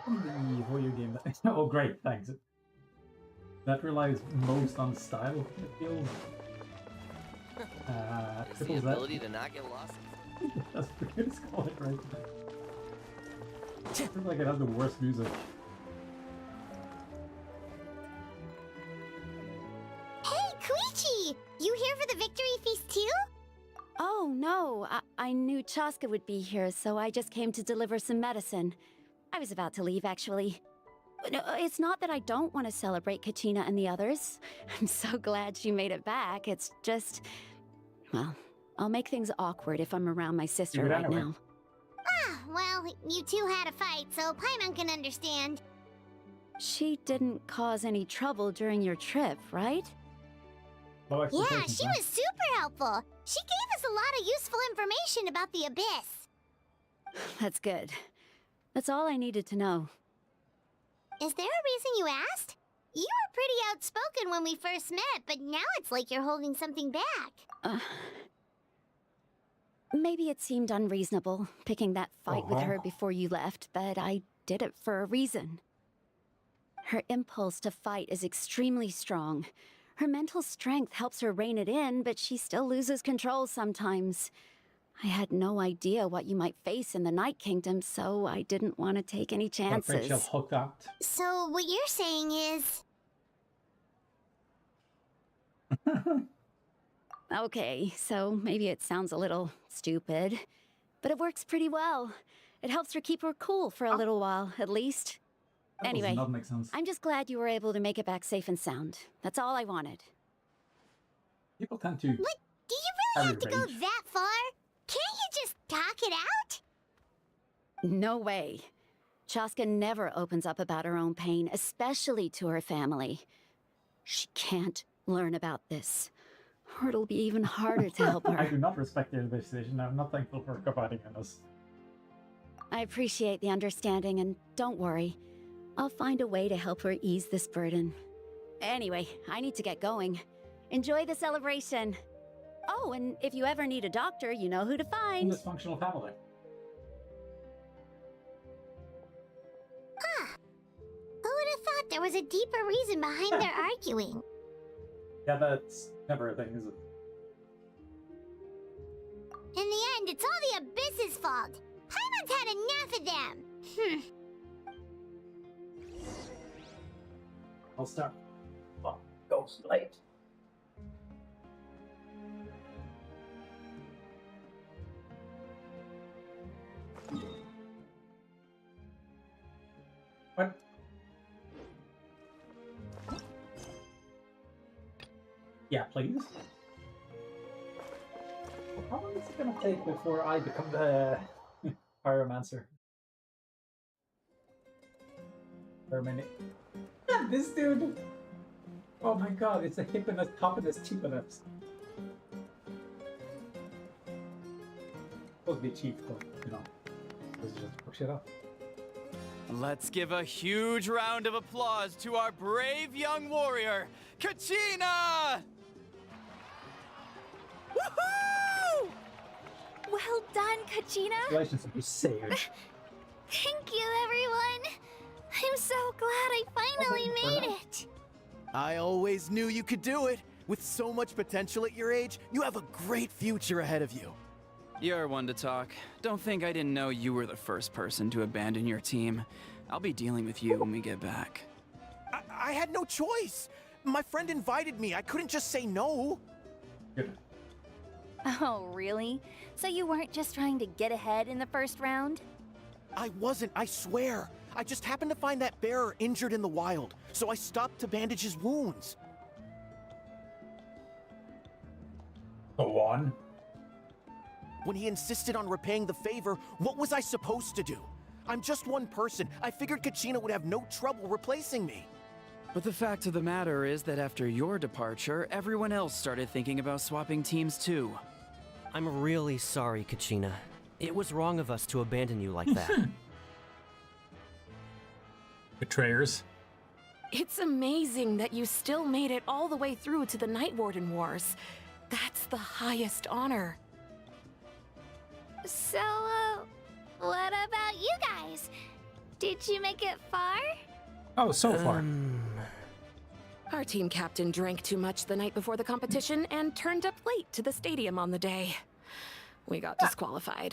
The Voyo game that... Oh, great, thanks. That relies most on style, it feels. It's the Triple Z. ability to not get lost. That's pretty good to call it, right? It seems like it has the worst music. Hey, Koichi! You here for the victory feast too? Oh, no. I knew Chaska would be here, so I just came to deliver some medicine. I was about to leave, actually. No, it's not that I don't want to celebrate Kachina and the others. I'm so glad she made it back. It's just... Well, I'll make things awkward if I'm around my sister right now. Ah, well, you two had a fight, so Paimon can understand. She didn't cause any trouble during your trip, right? Yeah, she was super helpful. She gave us a lot of useful information about the Abyss. That's good. That's all I needed to know. Is there a reason you asked? You were pretty outspoken when we first met, but now it's like you're holding something back. Maybe it seemed unreasonable, picking that fight with her before you left, but I did it for a reason. Her impulse to fight is extremely strong. Her mental strength helps her rein it in, but she still loses control sometimes. I had no idea what you might face in the Night Kingdom, so I didn't want to take any chances. So what you're saying is... Okay, so maybe it sounds a little stupid, but it works pretty well. It helps her keep her cool for a little while, at least. Anyway, I'm just glad you were able to make it back safe and sound. That's all I wanted. People tend to... But do you really have to go that far? Can't you just talk it out? No way. Chaska never opens up about her own pain, especially to her family. She can't learn about this, or it'll be even harder to help her. I do not respect your decision. I'm not thankful for confiding in us. I appreciate the understanding, and don't worry. I'll find a way to help her ease this burden. Anyway, I need to get going. Enjoy the celebration. Oh, and if you ever need a doctor, you know who to find. Dysfunctional family. Huh. Who would have thought there was a deeper reason behind their arguing? Yeah, that's never a thing, is it? In the end, it's all the Abyss's fault. Paimon's had enough of them. I'll start. Well, goes late. What? Yeah, please. How long is it gonna take before I become the pyromancer? For a minute. Yeah, this dude! Oh my god, it's a hippiness, toppiness, cheapiness. Supposed to be cheap, but you know, this is just push it up. Let's give a huge round of applause to our brave young warrior, Kachina! Woohoo! Well done, Kachina! Congratulations, you saved. Thank you, everyone. I'm so glad I finally made it. I always knew you could do it. With so much potential at your age, you have a great future ahead of you. You're one to talk. Don't think I didn't know you were the first person to abandon your team. I'll be dealing with you when we get back. I had no choice. My friend invited me. I couldn't just say no. Good. Oh, really? So you weren't just trying to get ahead in the first round? I wasn't, I swear. I just happened to find that bearer injured in the wild, so I stopped to bandage his wounds. Go on. When he insisted on repaying the favor, what was I supposed to do? I'm just one person. I figured Kachina would have no trouble replacing me. But the fact of the matter is that after your departure, everyone else started thinking about swapping teams too. I'm really sorry, Kachina. It was wrong of us to abandon you like that. Betrayers. It's amazing that you still made it all the way through to the Night Warden Wars. That's the highest honor. So, what about you guys? Did you make it far? Oh, so far. Our team captain drank too much the night before the competition and turned up late to the stadium on the day. We got disqualified.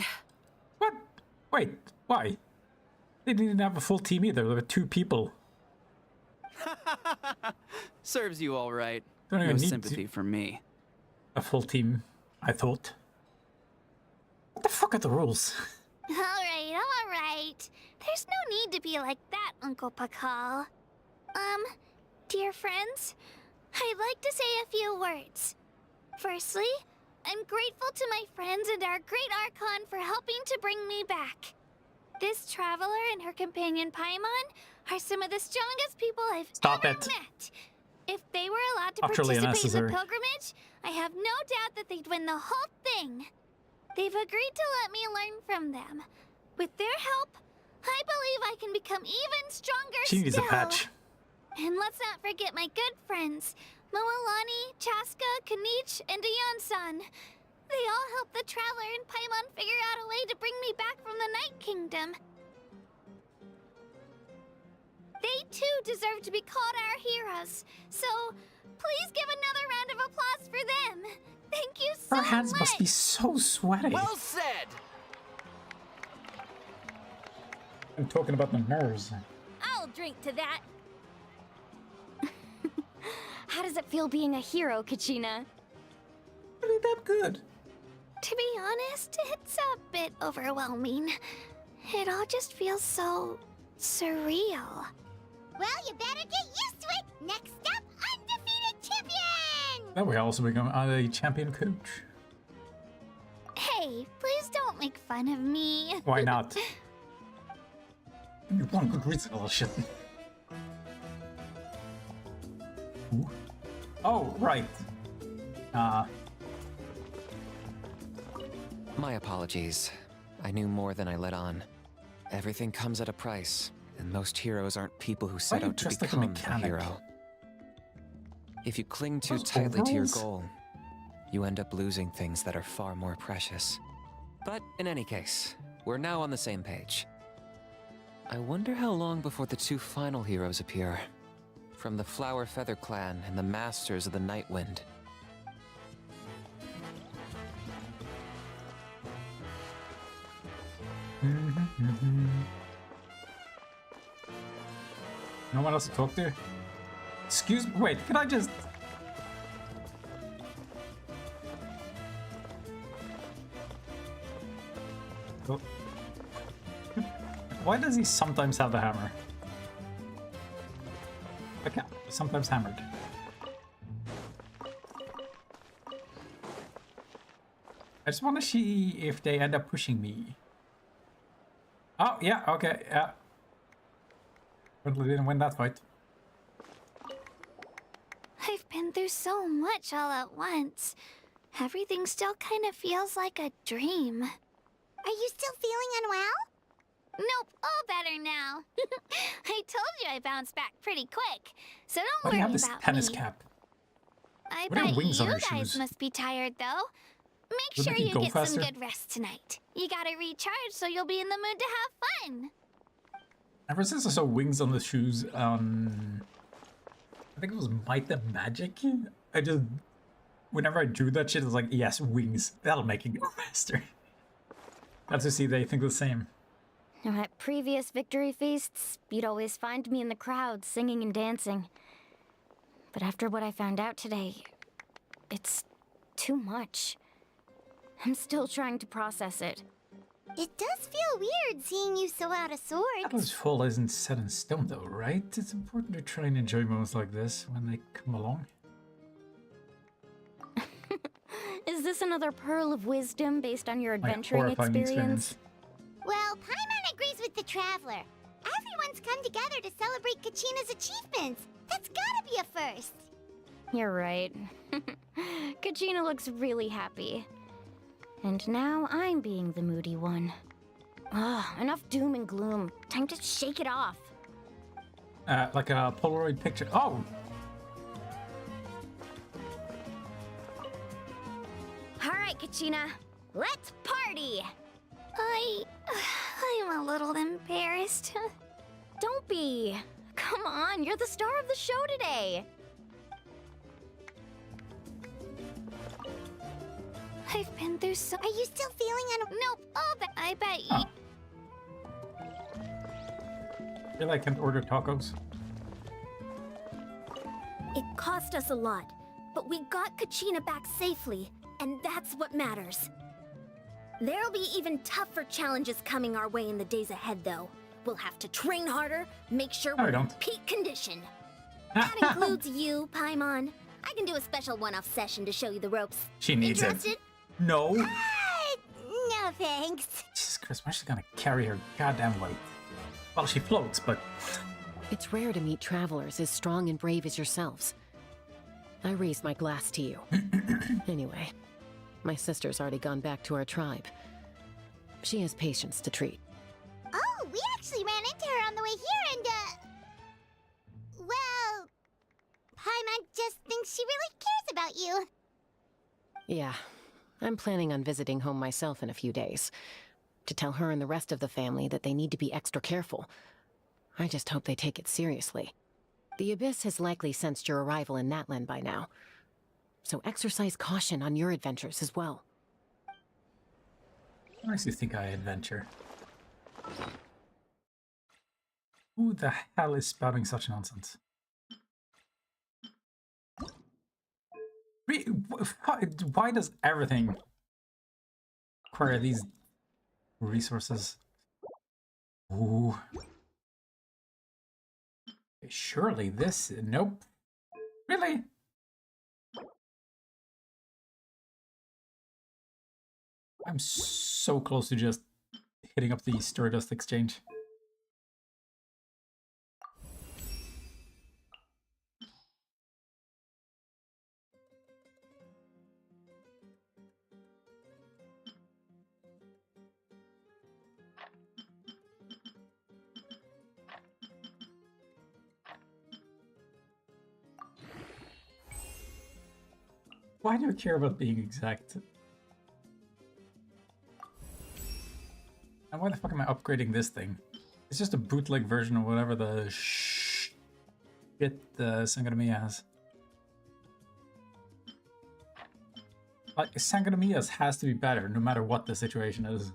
What? Wait, why? They didn't have a full team either. There were 2 people. Serves you all right. Don't even No need sympathy for me. a full team, I thought. What the fuck are the rules? Alright. There's no need to be like that, Uncle Pakal. Dear friends, I'd like to say a few words. Firstly, I'm grateful to my friends and our great Archon for helping to bring me back. This traveler and her companion Paimon are some of the strongest people I've ever met. If they were allowed to Utterly participate in the unnecessary. pilgrimage, I have no doubt that they'd win the whole thing. They've agreed to let me learn from them. With their help, I believe I can become even stronger She needs a still. patch. And let's not forget my good friends, Moalani, Chaska, Kanich, and Ayan-san. They all helped the Traveler and Paimon figure out a way to bring me back from the Night Kingdom. They too deserve to be called our heroes. So, please give another round of applause for them. Thank you so Her much. hands must be so sweaty. Well said! I'm talking about the nerves. I'll drink to that. How does it feel being a hero, Kachina? Really that good? To be honest, it's a bit overwhelming. It all just feels so surreal. Well, you better get used to it. Next up, undefeated champion! That way also become a champion coach. Hey, please don't make fun of me. Why not? You want good reason, oh shit. Ooh. Oh, right. My apologies. I knew more than I let on. Everything comes at a price, and most heroes aren't people who set Why are you out to dressed like a become a mechanic? hero. If you cling too Those tightly to your overalls? goal, you end up losing things that are far more precious. But in any case, we're now on the same page. I wonder how long before the 2 final heroes appear. From the Flower Feather Clan and the Masters of the Night Wind. No one else to talk to? Excuse me, wait, can I just... Oh. Why does he sometimes have the hammer? Okay, sometimes hammered. I just want to see if they end up pushing me. Oh, yeah, okay, yeah. Totally didn't win that fight. I've been through so much all at once. Everything still kind of feels like a dream. Are you still feeling unwell? Nope, all better now. I told you I bounced back pretty quick, so don't Why do worry you have this about tennis me. cap? I What are bet wings you on your guys shoes? must be tired though. Make Would sure they you go get faster? some good rest tonight. You gotta recharge so you'll be in the mood to have fun. Ever since I saw wings on the shoes on... I think it was Might and Magic? I just... Whenever I drew that shit, I was like, yes, wings. That'll make it go faster. Glad to see they think the same. Now, at previous victory feasts, you'd always find me in the crowd singing and dancing. But after what I found out today, it's too much. I'm still trying to process it. It does feel weird seeing you so out of sorts. Atlas Fall isn't set in stone though, right? It's important to try and enjoy moments like this when they come along. Is this another pearl of wisdom based on your My adventuring horrifying experience? Well, Paimon agrees with the Traveler. Everyone's come together to celebrate Kachina's achievements. That's gotta be a first. You're right. Kachina looks really happy. And now I'm being the moody one. Enough doom and gloom. Time to shake it off. Like a Polaroid picture. Oh! Alright, Kachina. Let's party! I'm a little embarrassed. Don't be. Come on, you're the star of the show today. I've been through so. Are you still feeling Nope. Oh, but I bet you. I feel like I can order tacos. It cost us a lot, but we got Kachina back safely, and that's what matters. There'll be even tougher challenges coming our way in the days ahead, though. We'll have to train harder, make sure No, we we're in don't. peak condition. That includes you, Paimon. I can do a special one-off session to show you the ropes. She needs Interested? it. No. No, thanks. Jesus Christ, where's she gonna carry her goddamn weight? Well, she floats, but It's rare to meet travelers as strong and brave as yourselves. I raise my glass to you. Anyway, my sister's already gone back to our tribe. She has patients to treat. Oh, we actually ran into her on the way here and, well, Paimon just thinks she really cares about you. Yeah, I'm planning on visiting home myself in a few days. To tell her and the rest of the family that they need to be extra careful. I just hope they take it seriously. The Abyss has likely sensed your arrival in Natlan by now. So exercise caution on your adventures as well. what makes you think I adventure? Who the hell is spouting such nonsense? Why does everything require these resources? Ooh. Surely this... Nope. Really? I'm so close to just hitting up the Stardust Exchange. Why do I care about being exact? And why the fuck am I upgrading this thing? It's just a bootleg version of whatever the shit the Sangonomiya has. Like, Sangonomiya's has to be better no matter what the situation is.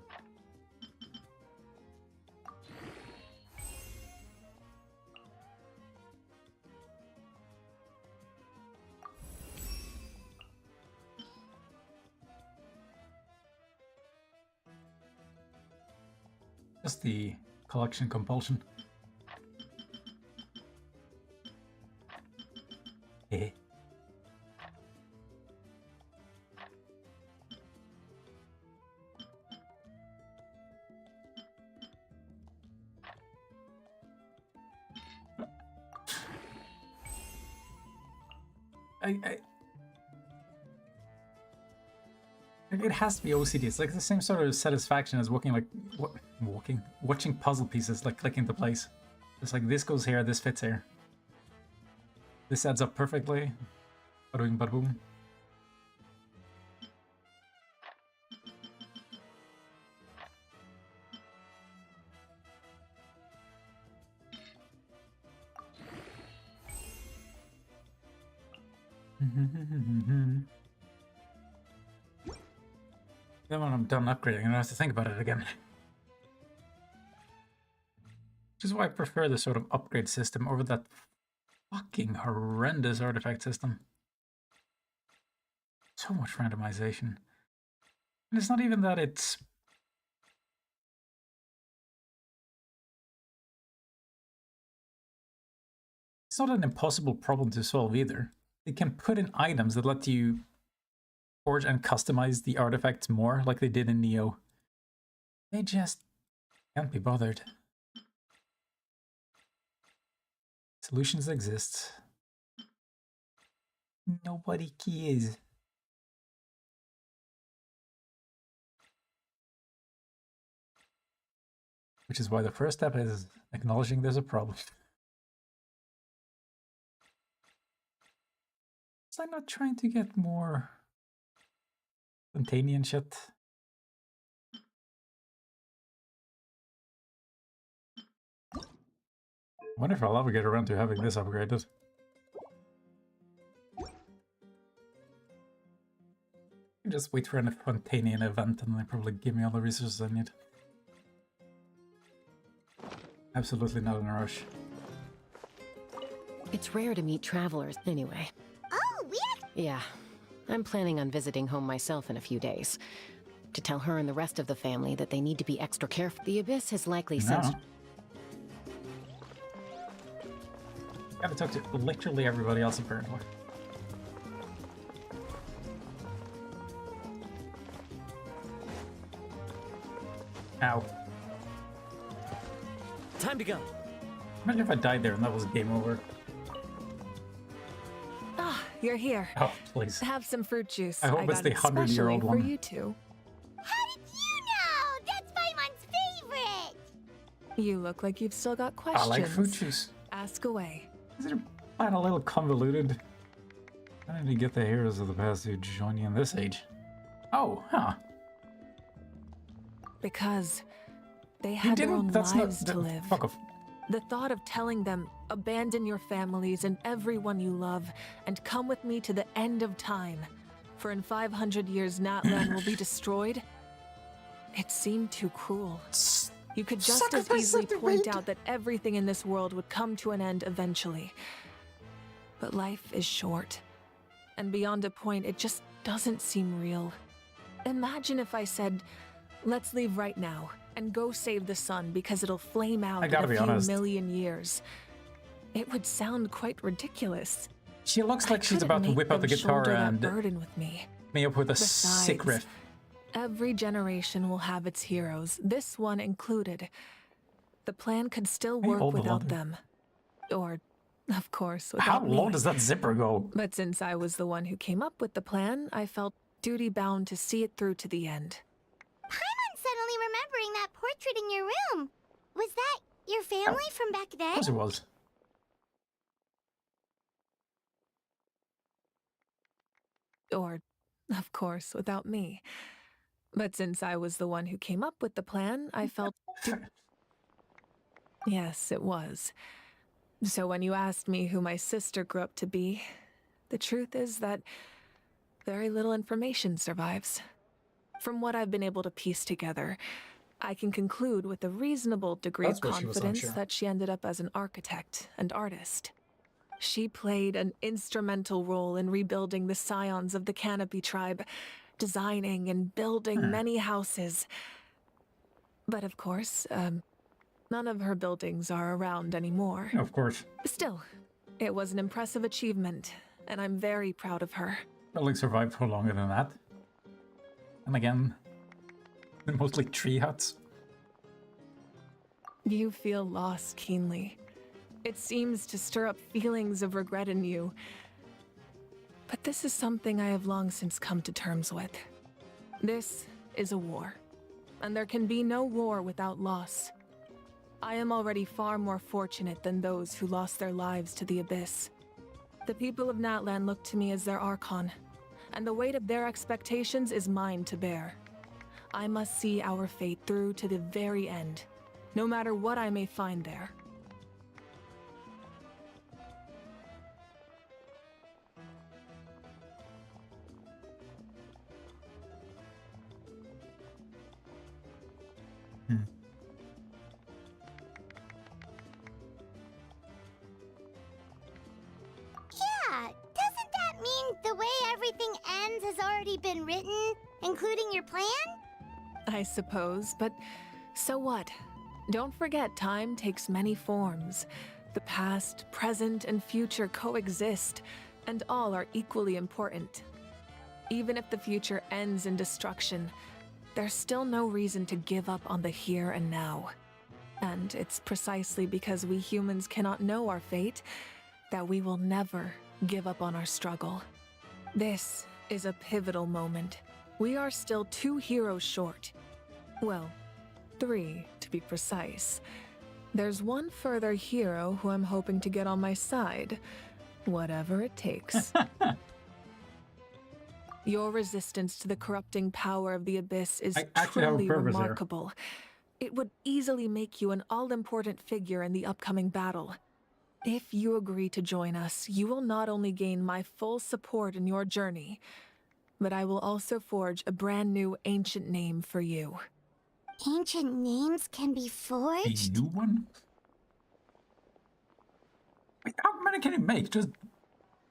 Just the collection compulsion. Eh. It has to be OCD. It's like the same sort of satisfaction as watching puzzle pieces, like click into place. It's like this goes here, this fits here. This adds up perfectly. Ba-doing, ba-boom. Then when I'm done upgrading, I'm gonna have to think about it again. Which is why I prefer the sort of upgrade system over that fucking horrendous artifact system. So much randomization. And it's not even that it's... It's not an impossible problem to solve either. They can put in items that let you forge and customize the artifacts more, like they did in Neo. They just can't be bothered. Solutions exist. Nobody cares. Which is why the first step is acknowledging there's a problem. Was I not trying to get more Spontanean shit? wonder if I'll ever get around to having this upgraded. Just wait for an Fontanian event and they probably give me all the resources I need. Absolutely not in a rush. It's rare to meet travelers anyway. Oh, Yeah, I'm planning on visiting home myself in a few days. To tell her and the rest of the family that they need to be extra careful. The Abyss has likely sensed... Gotta talk to literally everybody else apparently. Ow. Time to go. Imagine if I died there and that was game over. Ah, you're here. Oh, please. Have some fruit juice. I hope it's got the it 100-year-old especially one. for you two. How did you know? That's Paimon's favorite! You look like you've still got questions. I like fruit juice. Ask away. Is it a little convoluted? How did you get the heroes of the past to join you in this age? Oh, huh. Because they You had their didn't? own That's lives not... to live. Fuck off. The thought of telling them, abandon your families and everyone you love, and come with me to the end of time, for in 500 years Natlan will be destroyed, it seemed too cruel. You could just as easily point out that everything in this world would come to an end eventually. But life is short, and beyond a point, it just doesn't seem real. Imagine if I said, let's leave right now, and go save the sun because it'll flame out in a few million years. It would sound quite ridiculous. She looks like she's about to whip out the guitar and burden with me. up with a sick riff. Every generation will have its heroes, this one included. The plan could still work without them. Or, of course, without me. How low does that zipper go? But since I was the one who came up with the plan, I felt duty-bound to see it through to the end. Paimon's suddenly remembering that portrait in your room. Was that your family from back then? Of course it was. Or, of course, without me. But since I was the one who came up with the plan, I felt... Yes, it was. So when you asked me who my sister grew up to be, the truth is that very little information survives. From what I've been able to piece together, I can conclude with a reasonable degree of confidence that she ended up as an architect and artist. She played an instrumental role in rebuilding the scions of the Canopy tribe, designing and building many houses. But of course, none of her buildings are around anymore. Of course. Still, it was an impressive achievement, and I'm very proud of her. Building survived for longer than that. And again, they're mostly tree huts. You feel loss keenly. It seems to stir up feelings of regret in you. But this is something I have long since come to terms with. This is a war, and there can be no war without loss. I am already far more fortunate than those who lost their lives to the Abyss. The people of Natlan look to me as their Archon, and the weight of their expectations is mine to bear. I must see our fate through to the very end, no matter what I may find there. Yeah, doesn't that mean the way everything ends has already been written, including your plan? I suppose, but so what? Don't forget, time takes many forms. The past, present, and future coexist, and all are equally important. Even if the future ends in destruction, there's still no reason to give up on the here and now. And it's precisely because we humans cannot know our fate that we will never give up on our struggle. This is a pivotal moment. We are still 2 heroes short. Well, 3 to be precise. There's one further hero who I'm hoping to get on my side, whatever it takes. Your resistance to the corrupting power of the Abyss is truly remarkable. It would easily make you an all-important figure in the upcoming battle. If you agree to join us, you will not only gain my full support in your journey, but I will also forge a brand new ancient name for you. Ancient names can be A forged? new one? Wait, how many can you make? Just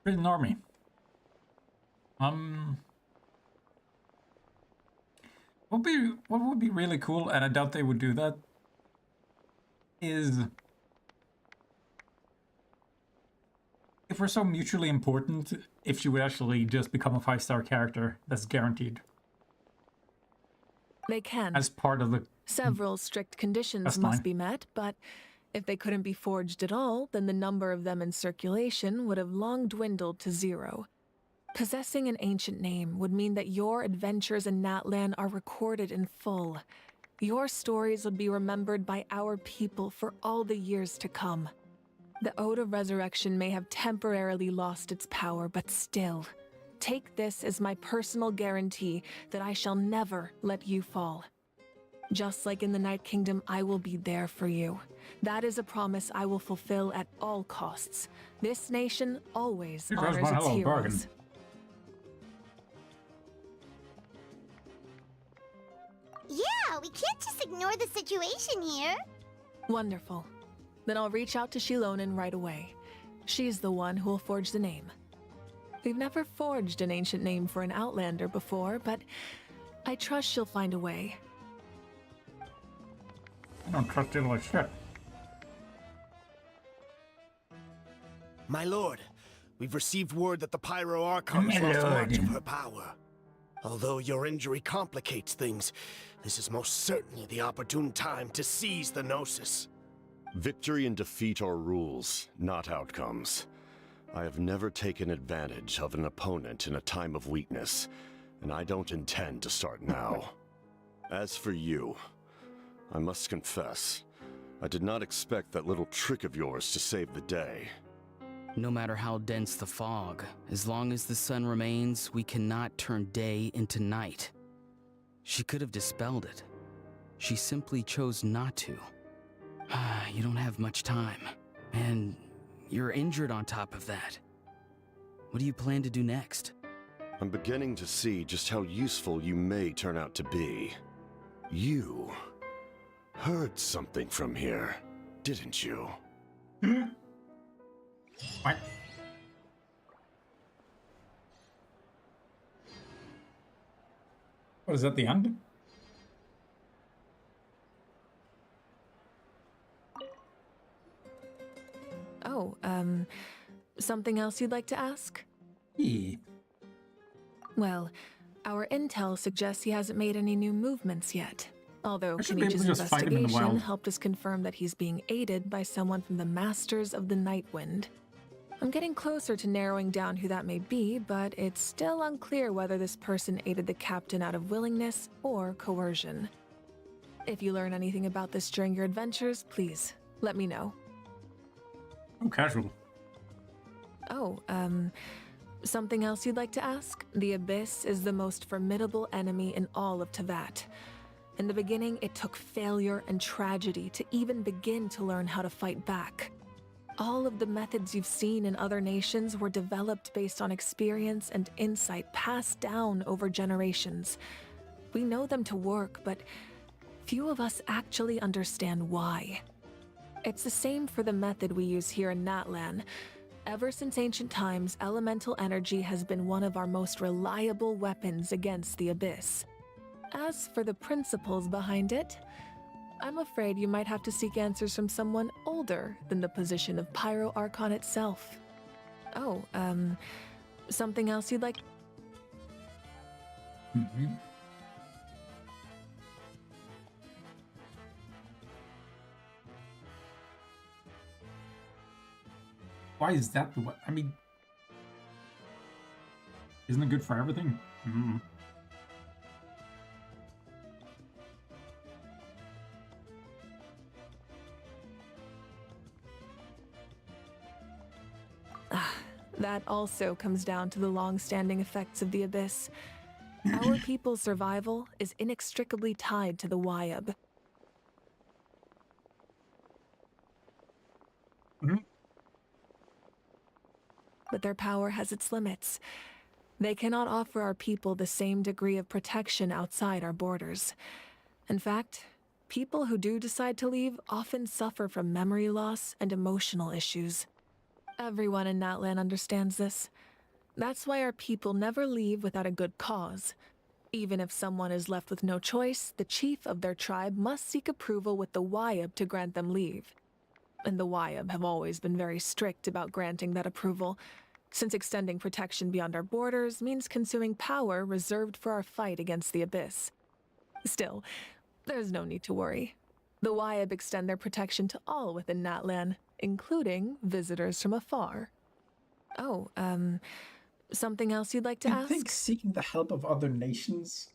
build an army. What would be really cool, and I doubt they would do that, is if we're so mutually important, if she would actually just become a 5-star character that's guaranteed They can. as part of the. Several strict conditions That's must fine. be met, but if they couldn't be forged at all, then the number of them in circulation would have long dwindled to 0. Possessing an ancient name would mean that your adventures in Natlan are recorded in full. Your stories would be remembered by our people for all the years to come. The Ode of Resurrection may have temporarily lost its power, but still, take this as my personal guarantee that I shall never let you fall. Just like in the Night Kingdom, I will be there for you. That is a promise I will fulfill at all costs. This nation always Here's honors one its hell of a heroes. bargain. Yeah, we can't just ignore the situation here. Wonderful. Then I'll reach out to Shilonen right away. She's the one who will forge the name. We've never forged an ancient name for an Outlander before, but I trust she'll find a way. I don't trust you like shit. My lord, we've received word that the Pyro Archon has My lost lord. much of her power. Although your injury complicates things, this is most certainly the opportune time to seize the Gnosis. Victory and defeat are rules, not outcomes. I have never taken advantage of an opponent in a time of weakness, and I don't intend to start now. As for you, I must confess, I did not expect that little trick of yours to save the day. No matter how dense the fog, as long as the sun remains, we cannot turn day into night. She could have dispelled it. She simply chose not to. You don't have much time, and you're injured on top of that. What do you plan to do next? I'm beginning to see just how useful you may turn out to be. You heard something from here, didn't you? What? What is that, the end? Oh, something else you'd like to ask? Yeah. Well, our intel suggests he hasn't made any new movements yet. Although I should be able Kenichi's to just find him in the investigation wild. helped us confirm that he's being aided by someone from the Masters of the Nightwind. I'm getting closer to narrowing down who that may be, but it's still unclear whether this person aided the captain out of willingness or coercion. If you learn anything about this during your adventures, please let me know. Oh, casual. Oh, something else you'd like to ask? The Abyss is the most formidable enemy in all of Teyvat. In the beginning, it took failure and tragedy to even begin to learn how to fight back. All of the methods you've seen in other nations were developed based on experience and insight passed down over generations. We know them to work, but few of us actually understand why. It's the same for the method we use here in Natlan. Ever since ancient times, elemental energy has been one of our most reliable weapons against the Abyss. As for the principles behind it, I'm afraid you might have to seek answers from someone older than the position of Pyro Archon itself. Oh, something else you'd like? Mm-hmm. Why is that the way? I mean, isn't it good for everything? Mm. That also comes down to the long-standing effects of the Abyss. Our people's survival is inextricably tied to the Wyab. but their power has its limits. They cannot offer our people the same degree of protection outside our borders. In fact, people who do decide to leave often suffer from memory loss and emotional issues. Everyone in Natlan understands this. That's why our people never leave without a good cause. Even if someone is left with no choice, the chief of their tribe must seek approval with the Wyab to grant them leave. And the Wyab have always been very strict about granting that approval, since extending protection beyond our borders means consuming power reserved for our fight against the Abyss. Still, there's no need to worry. The Wyab extend their protection to all within Natlan, including visitors from afar. Oh, something else you'd like to I ask? think seeking the help of other nations,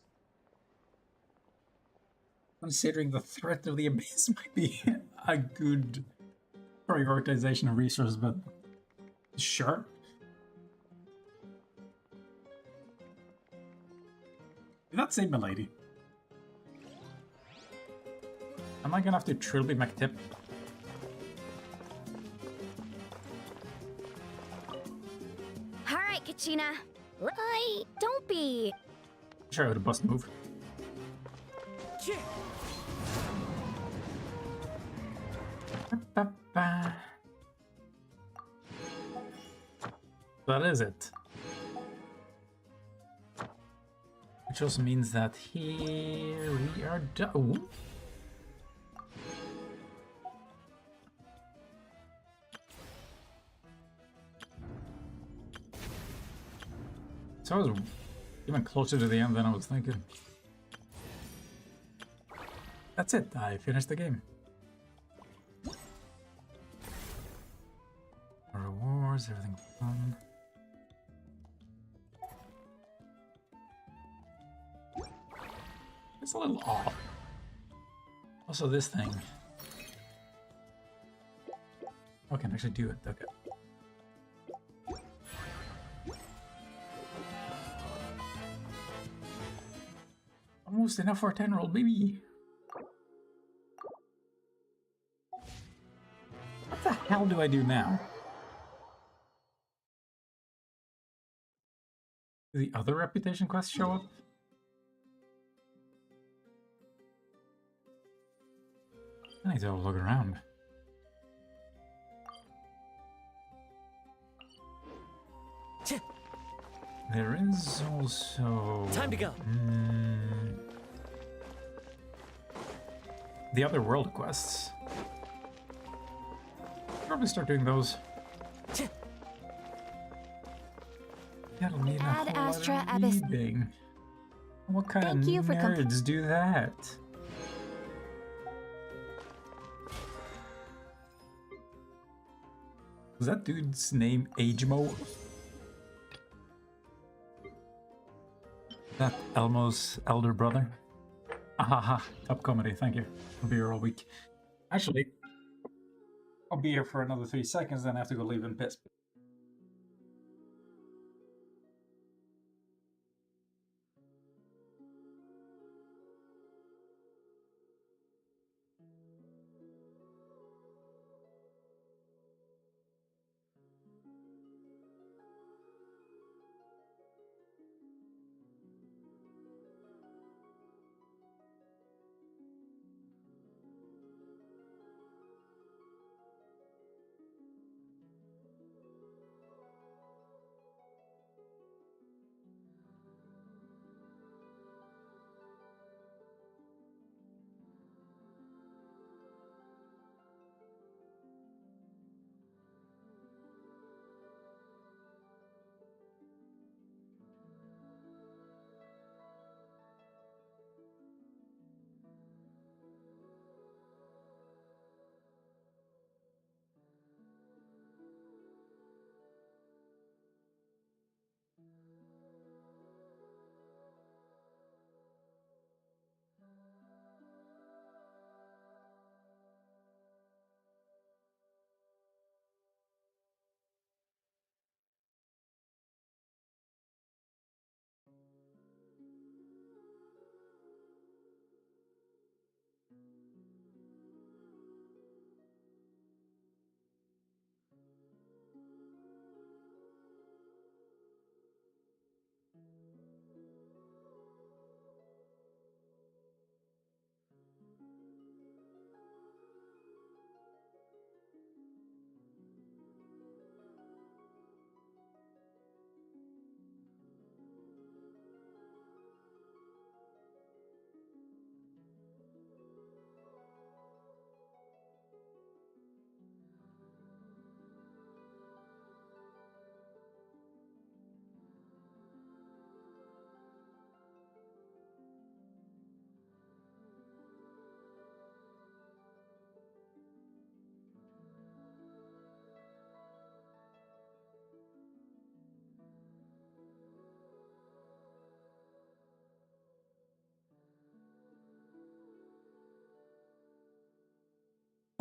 considering the threat of the Abyss, might be a good prioritization of resources, but sure. Did that say milady? Am I gonna have to Trilby McTip? All right, Kachina. Don't be. Sure, the bust move. That is it. Which also means that here we are done. So I was even closer to the end than I was thinking. That's it, I finished the game. Rewards, everything fun. It's a little off. Also this thing. Oh, I can actually do it, okay. Almost enough for a 10-roll, baby. What the hell do I do now? Do the other reputation quests show up? I need to look around. There is also... Time to go. The other world quests. Probably start doing those. That'll need Ad a whole Astra lot of Abyss. reading. What kind Thank of you for nerds do that? Was that dude's name Agemo? That Elmo's elder brother? Ahaha, top comedy, thank you. I'll be here all week. Actually, I'll be here for another 3 seconds, then I have to go leave and piss.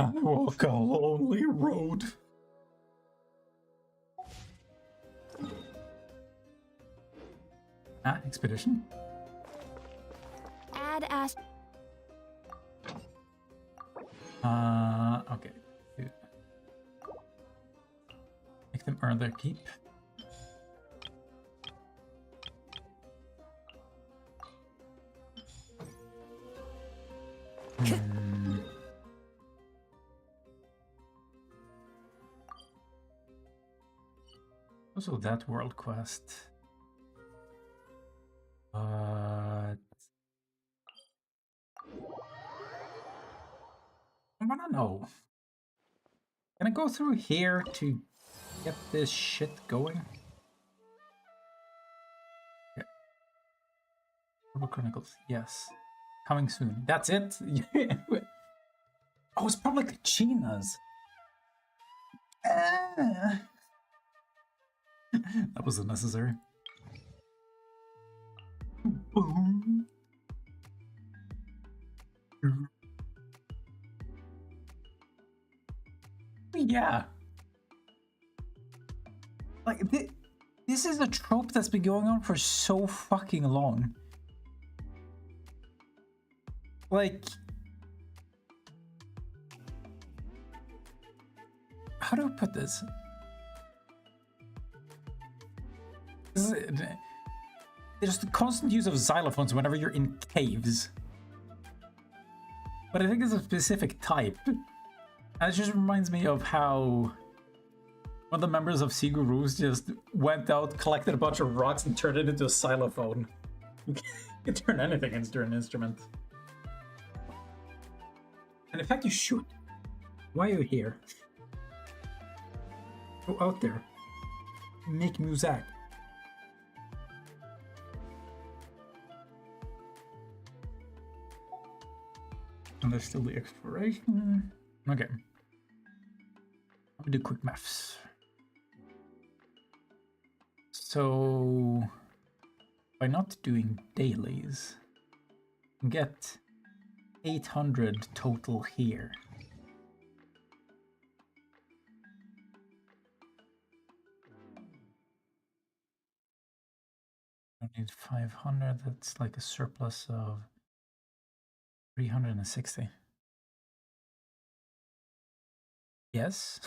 I walk a lonely road. Ah, expedition. Add Ast. Okay. Make them earn their keep. Also, that world quest. But I wanna know. Can I go through here to get this shit going? Yeah. Purple Chronicles, yes. Coming soon. That's it? Oh, it's probably Kachina's. That was unnecessary. Boom. Yeah. Like, this is a trope that's been going on for so fucking long. Like... How do I put this? There's the constant use of xylophones whenever you're in caves. But I think it's a specific type. And it just reminds me of how one of the members of Sigur Rós just went out, collected a bunch of rocks, and turned it into a xylophone. You can turn anything into an instrument. And in fact, you should. Why are you here? Go out there. Make music. And there's still the exploration. Okay. Let me do quick maths. So, by not doing dailies, get 800 total here. I need 500, that's like a surplus of 360. Yes.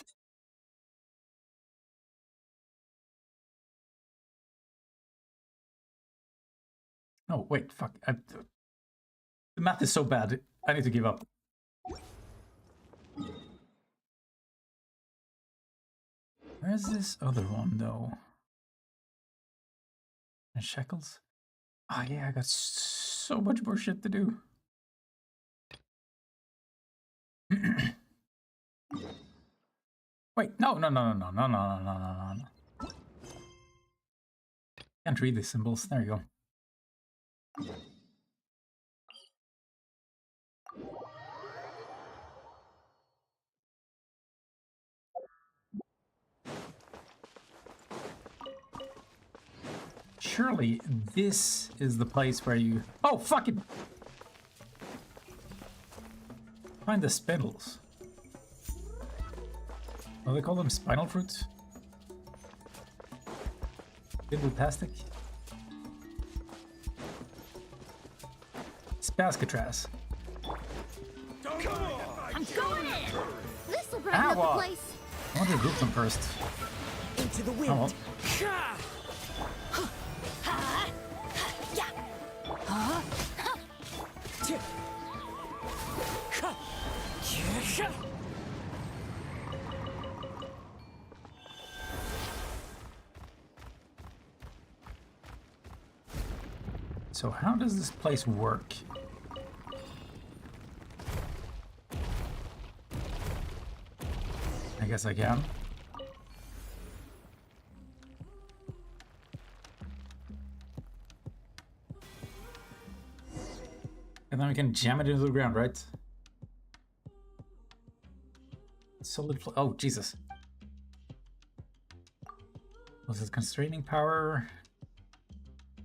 Oh, wait, fuck. The math is so bad. I need to give up. Where's this other one, though? And Shekels? Oh, yeah, I got so much more shit to do. Wait, no. Can't read these symbols. There you go. Surely this is the place where you... Oh, fucking... Find the spindles. Oh, they call them spinal fruits? Spindle-tastic? Spascatras. I'm going in! This'll brighten up the place! I want to group them first. Into the wind. Oh, well. So how does this place work? I guess I can. And then we can jam it into the ground, right? Solid oh, Jesus. Was it constraining power?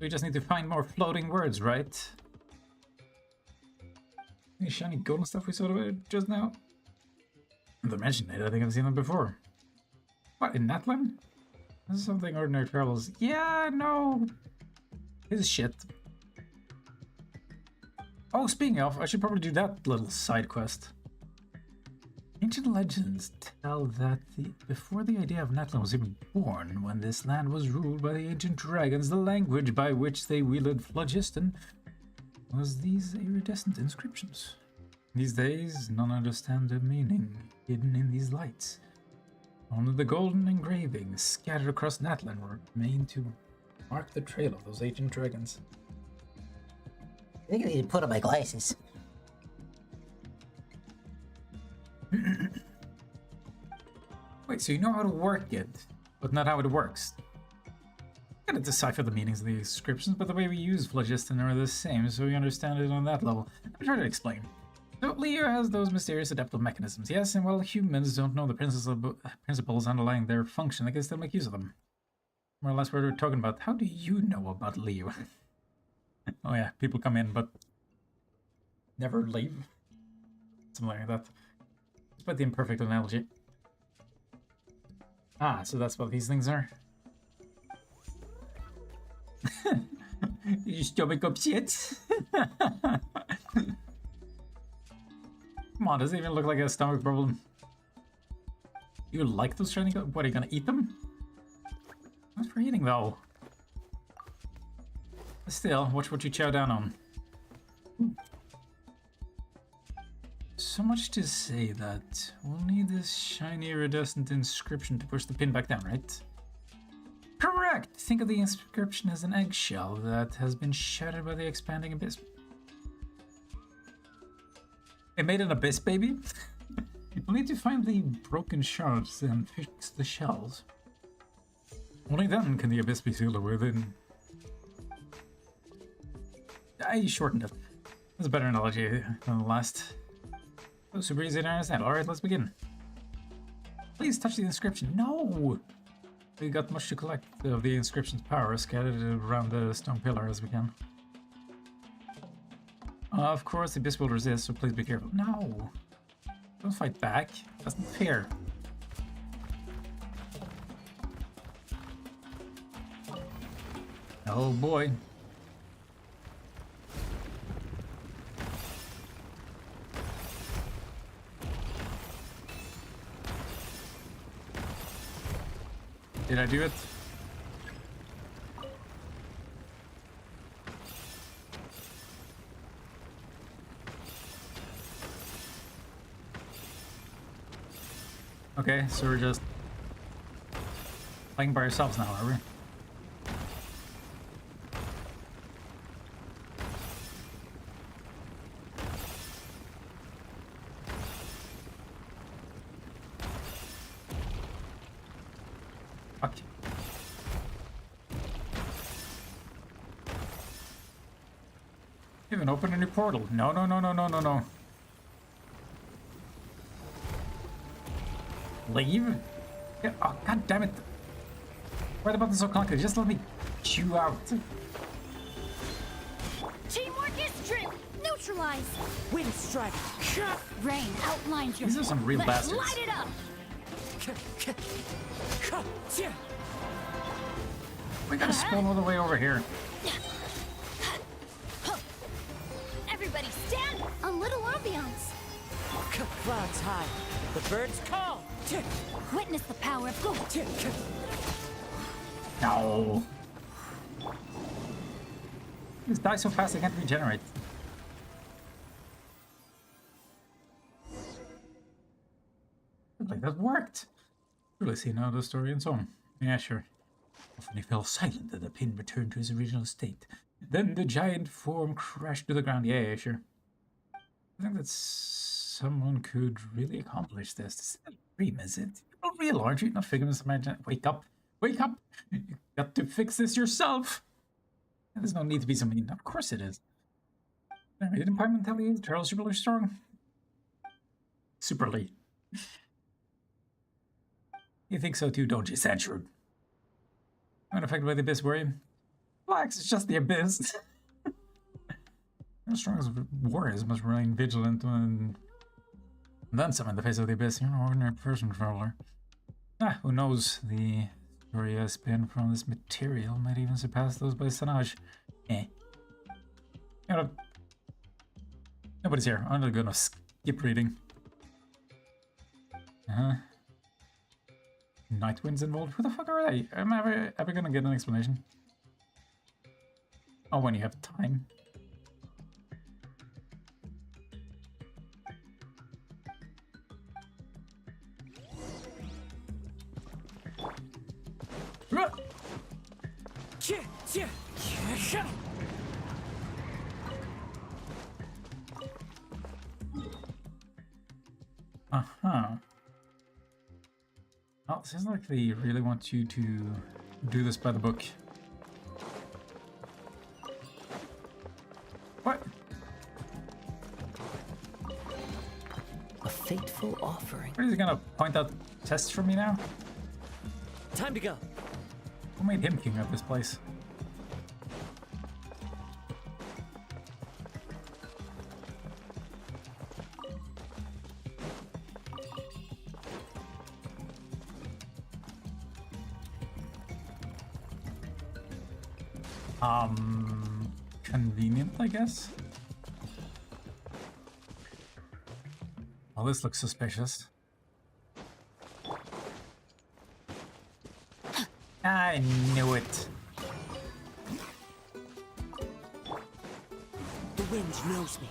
We just need to find more floating words, right? Any shiny golden stuff we saw about just now? They mentioned it, I think I've seen them before. What, in Natlan? This is something ordinary travels. Yeah, no. His shit. Oh, speaking of, I should probably do that little side quest. Ancient legends tell that before the idea of Natlan was even born, when this land was ruled by the ancient dragons, the language by which they wielded phlogiston was these iridescent inscriptions. These days, none understand the meaning hidden in these lights. Only the golden engravings scattered across Natlan remain to mark the trail of those ancient dragons. I think I need to put on my glasses. Wait, so you know how to work it, but not how it works? I gotta decipher the meanings of the inscriptions, but the way we use phlogiston are the same, so we understand it on that level. Let me try to explain. So, Leo has those mysterious adaptive mechanisms, yes, and while humans don't know the principles underlying their function, they can still make use of them. More or less what we're talking about. How do you know about Leo? Oh yeah, people come in, but never leave. Something like that. Despite the imperfect analogy. Ah, so that's what these things are. Your stomach upset? Come on, does it even look like a stomach problem? You like those shiny? What, are you gonna eat them? What's for eating though? Still, watch what you chow down on. So much to say that we'll need this shiny iridescent inscription to push the pin back down, right? Correct! Think of the inscription as an eggshell that has been shattered by the expanding abyss. It made an abyss, baby? We'll need to find the broken shards and fix the shells. Only then can the abyss be sealed within. I shortened it. That's a better analogy than the last. Oh, super easy to understand. Alright, let's begin. Please touch the inscription. No! We got much to collect of the inscription's power scattered around the stone pillar as we can. Of course, the abyss will resist, so please be careful. No! Don't fight back. That's not fair. Oh boy. Did I do it? Okay, so we're just playing by ourselves now, are we? Fuck. Even open a new portal. No, no, no, no, no, no, no. Leave? Yeah, oh, god damn it. Why are the buttons so clunky? Just let me chew out. Teamwork is strength. Neutralize. Wind strike. Rain outlines your. These are some real Let's bastards. light it up. We gotta spawn all the way over here. Everybody stand. A little ambiance. Clouds high. The birds call. Witness the power of gold. No. This dies so fast I can't regenerate. Like that worked. Surely see now the story and so on. Yeah, sure. Often he fell silent and the pin returned to his original state. Then the giant form crashed to the ground. Yeah, yeah, sure. I think that someone could really accomplish this. This is a dream, is it? You're not real, aren't you? Not figments of imagination. Wake up. Wake up! You got to fix this yourself! There's no need to be so mean. Of course it is. Didn't Paimon tell you Charles Super strong? Superly. You think so too, don't you, Sanshard? I'm affected by the abyss, were you? Relax, it's just the abyss. As strong as warriors must remain vigilant when And then some in the face of the abyss. You're an ordinary person, traveler. Ah, who knows? The story I spin from this material might even surpass those by Sanage. Eh. You know, nobody's here. I'm just gonna skip reading. Nightwind's involved? Who the fuck are they? Am I ever gonna get an explanation? Oh, when you have time. Uh-huh. Well, it seems like they really want you to do this by the book. What? A fateful offering. What, is he gonna point out tests for me now? Time to go. Who made him king of this place? Convenient, I guess. Well, this looks suspicious. I knew it. The wind knows me.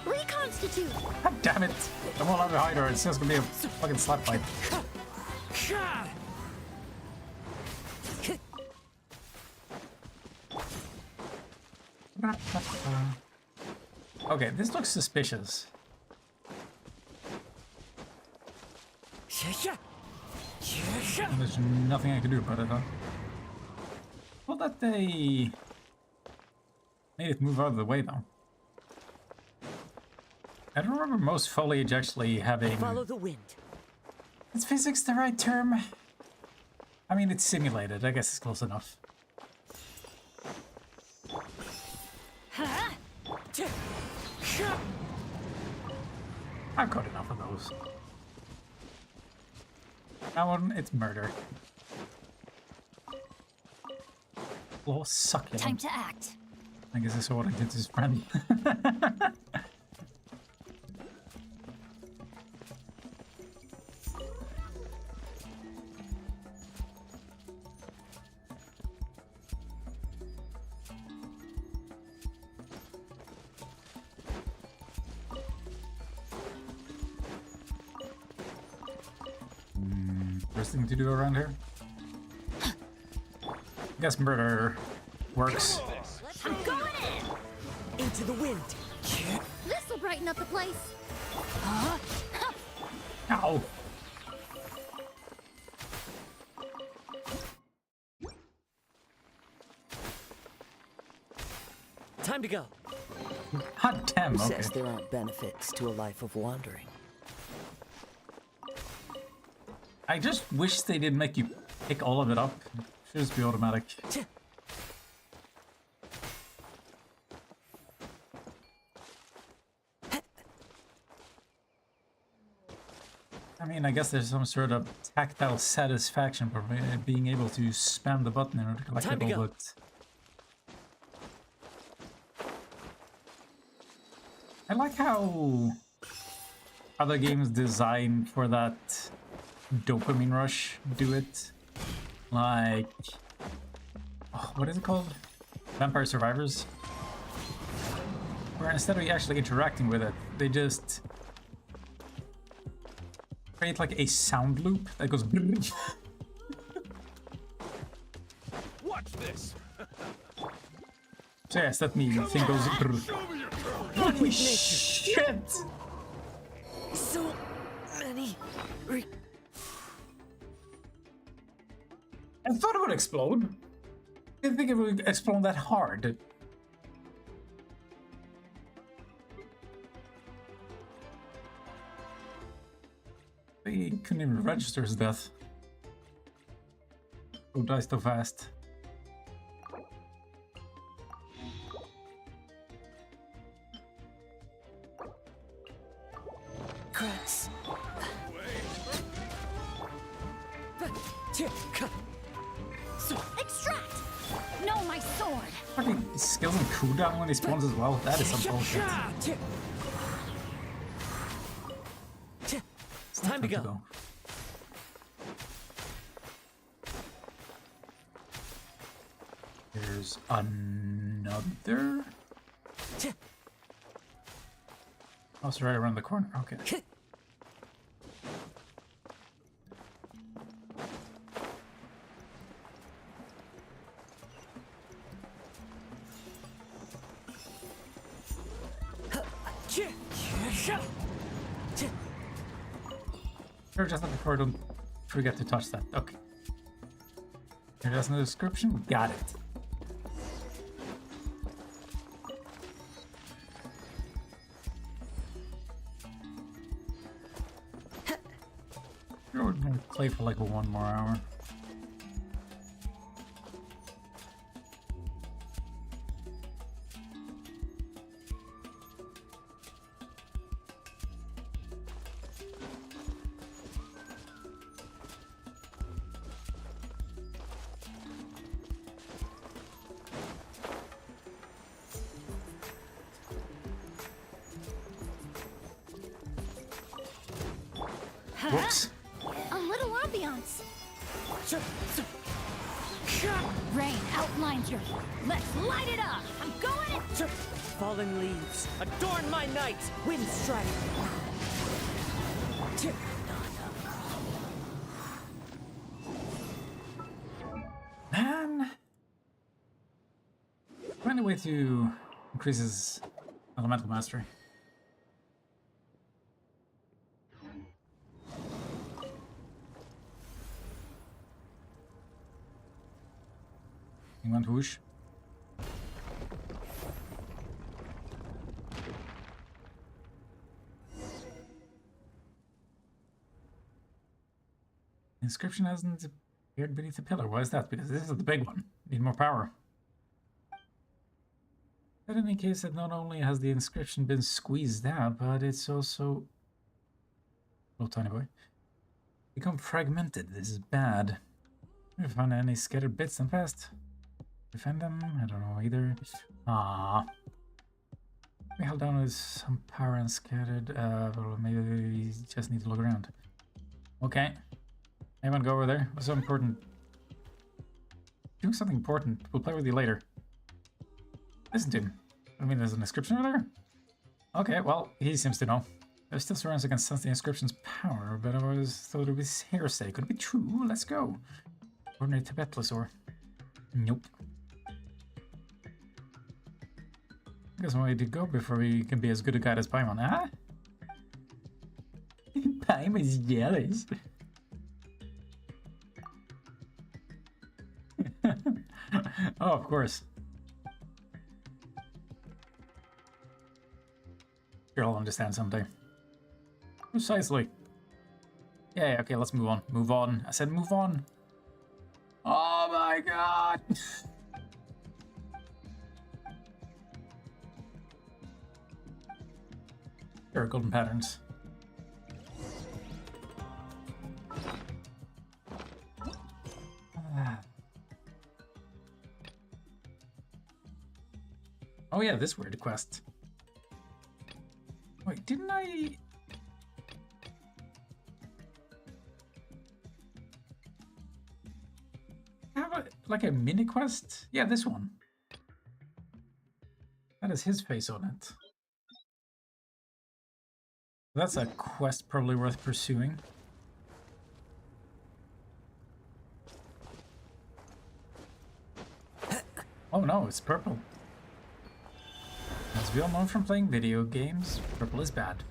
Reconstitute! God damn it! I won't let her hide her. It's just gonna be a fucking slap fight. Okay, this looks suspicious. There's nothing I can do about it, huh? Well, that they made it move out of the way, though. I don't remember most foliage actually having... Follow the wind. Is physics the right term? I mean, it's simulated. I guess it's close enough. I've got enough of those. That one, it's murder. Oh, succulent. Time to act. I guess I saw what I did to his friend. First thing to do around here? I guess murder works. I'm going in! Into the wind. This'll brighten up the place. Ow! Time to go. Hot damn, Who okay. says there aren't benefits to a life of wandering? I just wish they didn't make you pick all of it up. Should just be automatic. I mean, I guess there's some sort of tactile satisfaction for being able to spam the button in order to collect it all, but... I like how other games designed for that dopamine rush do it. Like... oh, what is it called? Vampire Survivors? Where instead of actually interacting with it, they just... create like a sound loop that goes. Watch this. So yes, that me thing goes. Holy shit! So many. I thought it would explode. I didn't think it would explode that hard. They couldn't even register his death. Who dies so fast? cracks. Extract! No, my sword! Fucking skills and cooldown when he spawns as well. That is some bullshit. It's time to go. There's another. Oh, it's right around the corner. Okay. Sure, just like before, don't forget to touch that. Okay. Here's the description. We got it. Sure, we're gonna play for like 1 more hour. Whoops. A little ambiance. Rain outlines your. Let's light it up. I'm going. Fallen leaves, adorn my night. Wind strike. Man. Find a way to increase his elemental mastery. You want whoosh? Inscription hasn't appeared beneath the pillar. Why is that? Because this is the big one. Need more power. That indicates that not only has the inscription been squeezed out, but it's also... Oh, tiny boy. Become fragmented. This is bad. Have you found any scattered bits in the past? Defend them? I don't know either. Ah. We held down with some power and scattered. Well, maybe we just need to look around. Okay. Anyone go over there? What's so important? Doing something important. We'll play with you later. Listen to him. I mean, there's an inscription over there? Okay, well, he seems to know. There's still surrounds against sense the inscription's power, but I always thought it was hearsay. Could it be true? Let's go. Ordinary Tibetlosaur. Nope. I guess we need to go before we can be as good a guide as Paimon, huh? Paimon's jealous. Oh, of course. You'll understand someday. Precisely. Yeah, okay, let's move on. Move on. I said move on. Oh my god! There are golden patterns. Oh yeah, this weird quest. Wait, didn't I... have a, like a mini quest? Yeah, this one. That has his face on it. That's a quest probably worth pursuing. Oh no, it's purple. As we all know from playing video games, purple is bad.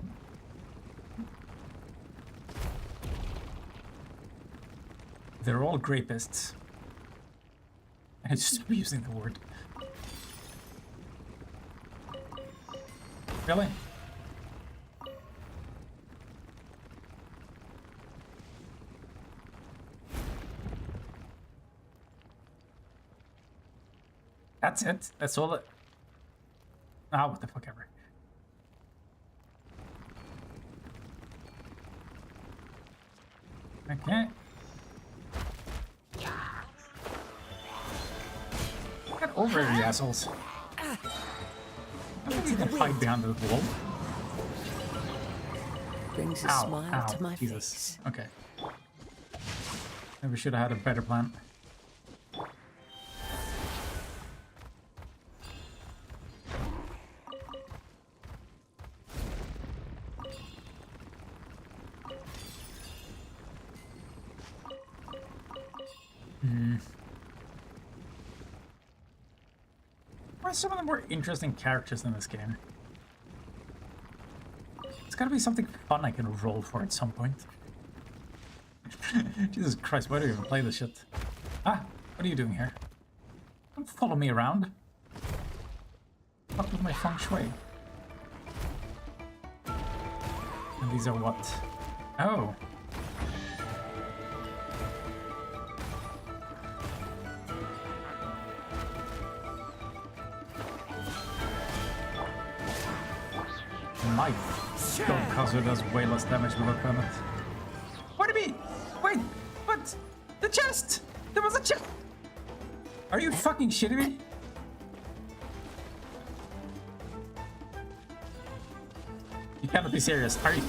They're all grapists. I just stop using the word. Really? That's it? That's all it... Ah, what the fuck ever. Okay. Get over here, you assholes. I think you can hide behind the wall. Brings a Ow, smile ow, to my Jesus. face. Okay. Maybe we should have had a better plan. What are some of the more interesting characters in this game? It's gotta be something fun I can roll for at some point. Jesus Christ, why do you even play this shit? Ah, what are you doing here? Don't follow me around. Fuck with my feng shui. And these are what? Oh. Knife. Don't cause it does way less damage with a permit. What do you mean? Wait, what? The chest! There was a chest! Are you fucking shitting me? You cannot be serious, are you?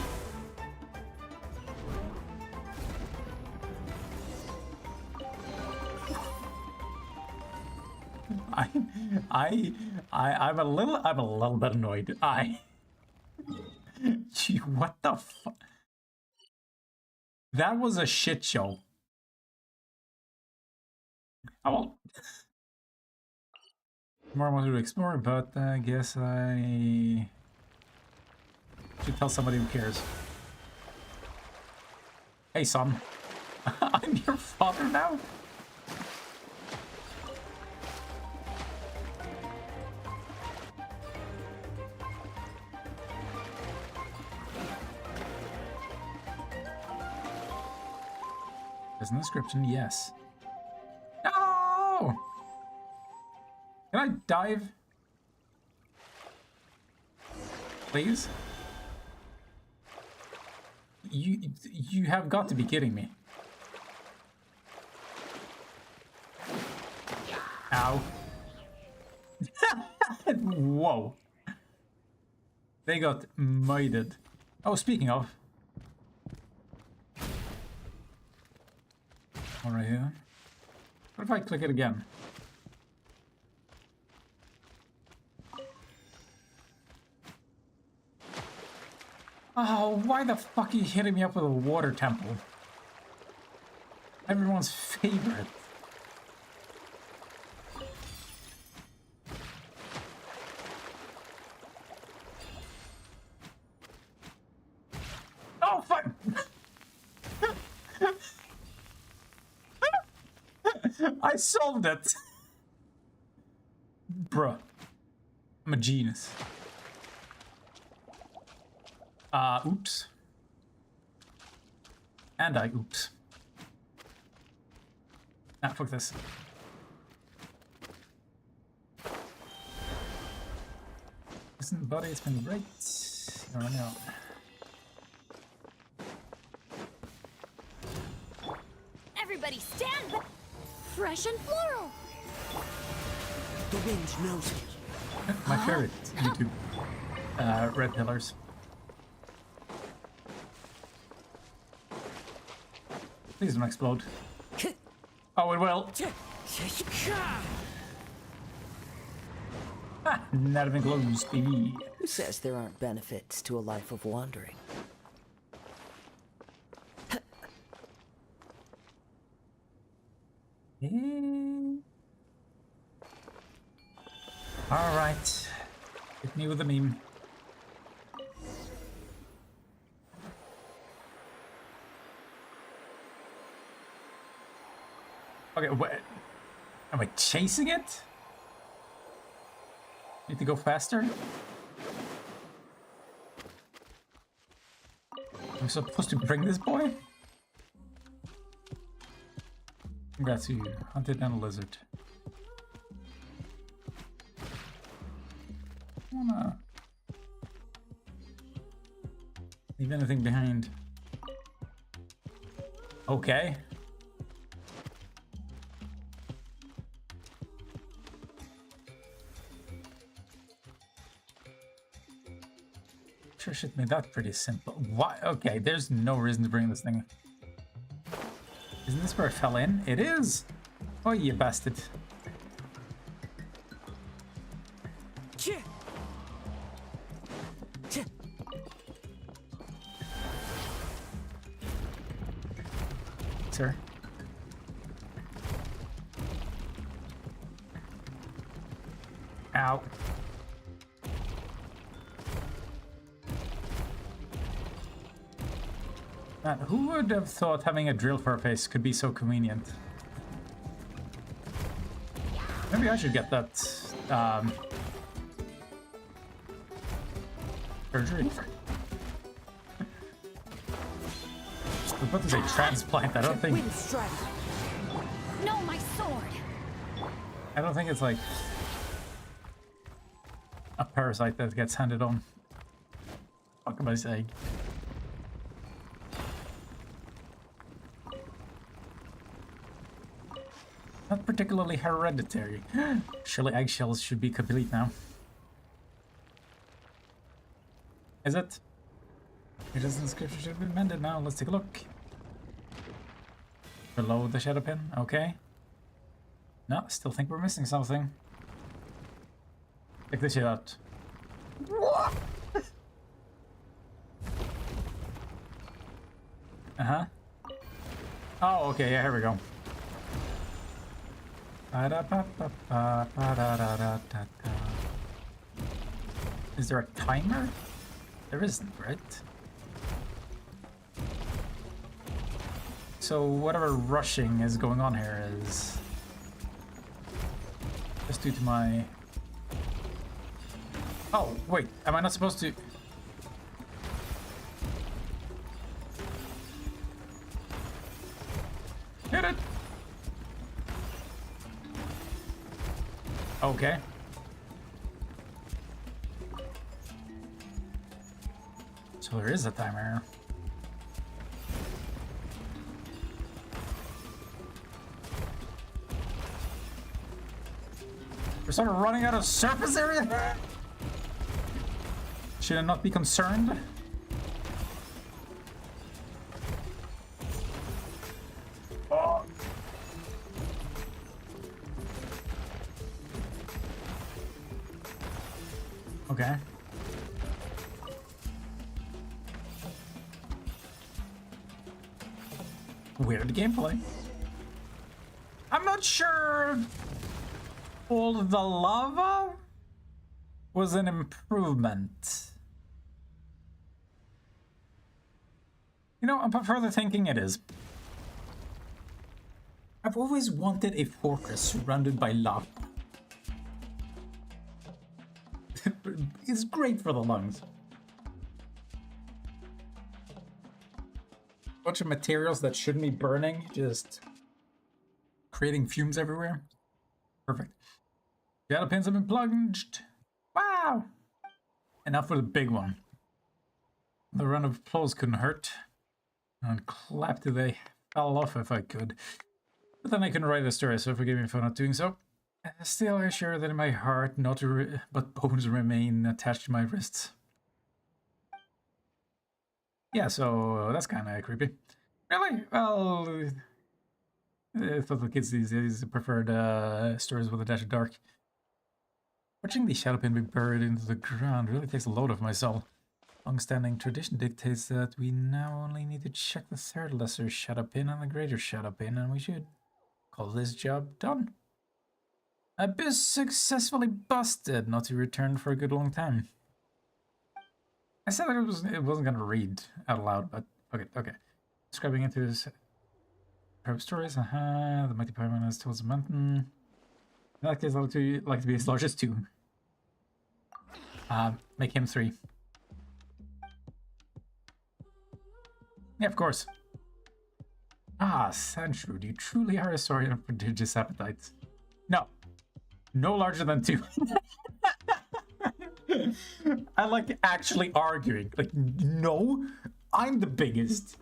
I'm a little bit annoyed. Gee, what the fuck? That was a shit show. Oh well. More I wanted to explore, but I guess I should tell somebody who cares. Hey, son. I'm your father now? There's an inscription, yes. No! Can I dive? Please? You have got to be kidding me. Ow. Whoa. They got murdered. Oh, speaking of. All right here. What if I click it again? Oh, why the fuck are you hitting me up with a water temple? Everyone's favorite. Oh, fuck! I solved it! Bruh. I'm a genius. Oops. And I oops. Ah, fuck this. Listen, buddy, it's been great. You're on your own. Everybody stand back! Fresh and floral! The wind knows it. My favorite YouTube. Red Pillars. Please don't explode. Oh, it will. Ah, not even close, baby. Who says there aren't benefits to a life of wandering? All right. Hit me with a meme. Okay, what? Am I chasing it? Need to go faster? I'm supposed to bring this boy? Congrats to you. Hunted down a lizard. I wanna leave anything behind. Okay. Sure should make that pretty simple. Why? Okay, there's no reason to bring this thing. Isn't this where it fell in? It is! Oh, you bastard. Sir. Ow. Man, who would have thought having a drill for a face could be so convenient? Maybe I should get that surgery. I was about to say transplant. I don't think. No, my sword. I don't think it's like a parasite that gets handed on. What am I saying? Not particularly hereditary. Surely eggshells should be complete now. Is it? It is inscription should be mended now. Let's take a look. Below the shadow pin. Okay. No, still think we're missing something. Check this shit out. What? Uh-huh. Oh, okay, yeah, here we go. Is there a timer? There isn't, right? So whatever rushing is going on here is just due to my... Oh, wait, am I not supposed to... Hit it! Okay. So there is a timer. We're sort of running out of surface area? Should I not be concerned? Oh. Okay. Weird gameplay. I'm not sure all the lava was an improvement. You know, upon further thinking, it is. I've always wanted a fortress surrounded by lava. It's great for the lungs. Bunch of materials that shouldn't be burning, just creating fumes everywhere. Perfect. Shadow pins have been plunged. Wow! Enough for the big one. The run of applause couldn't hurt. And clap till they fell off if I could. But then I can write a story, so forgive me for not doing so. Still, I assure that in my heart, but bones remain attached to my wrists. Yeah, so that's kind of creepy. Really? Well, I thought the kids these days preferred stories with a dash of dark. Watching the shadow pin be buried into the ground really takes a load off my soul. Long-standing tradition dictates that we now only need to check the third lesser shadow pin and the greater shadow pin, and we should call this job done. Abyss successfully busted, not to return for a good long time. I said that it wasn't gonna read out loud, but okay. Describing into this herb stories, the mighty Paimon is towards the mountain. In that case, I would like to be as large as 2. Make him 3. Yeah, of course. Ah, Sanshrood, you truly are a story of prodigious appetites. No larger than 2. I like actually arguing. Like, no, I'm the biggest.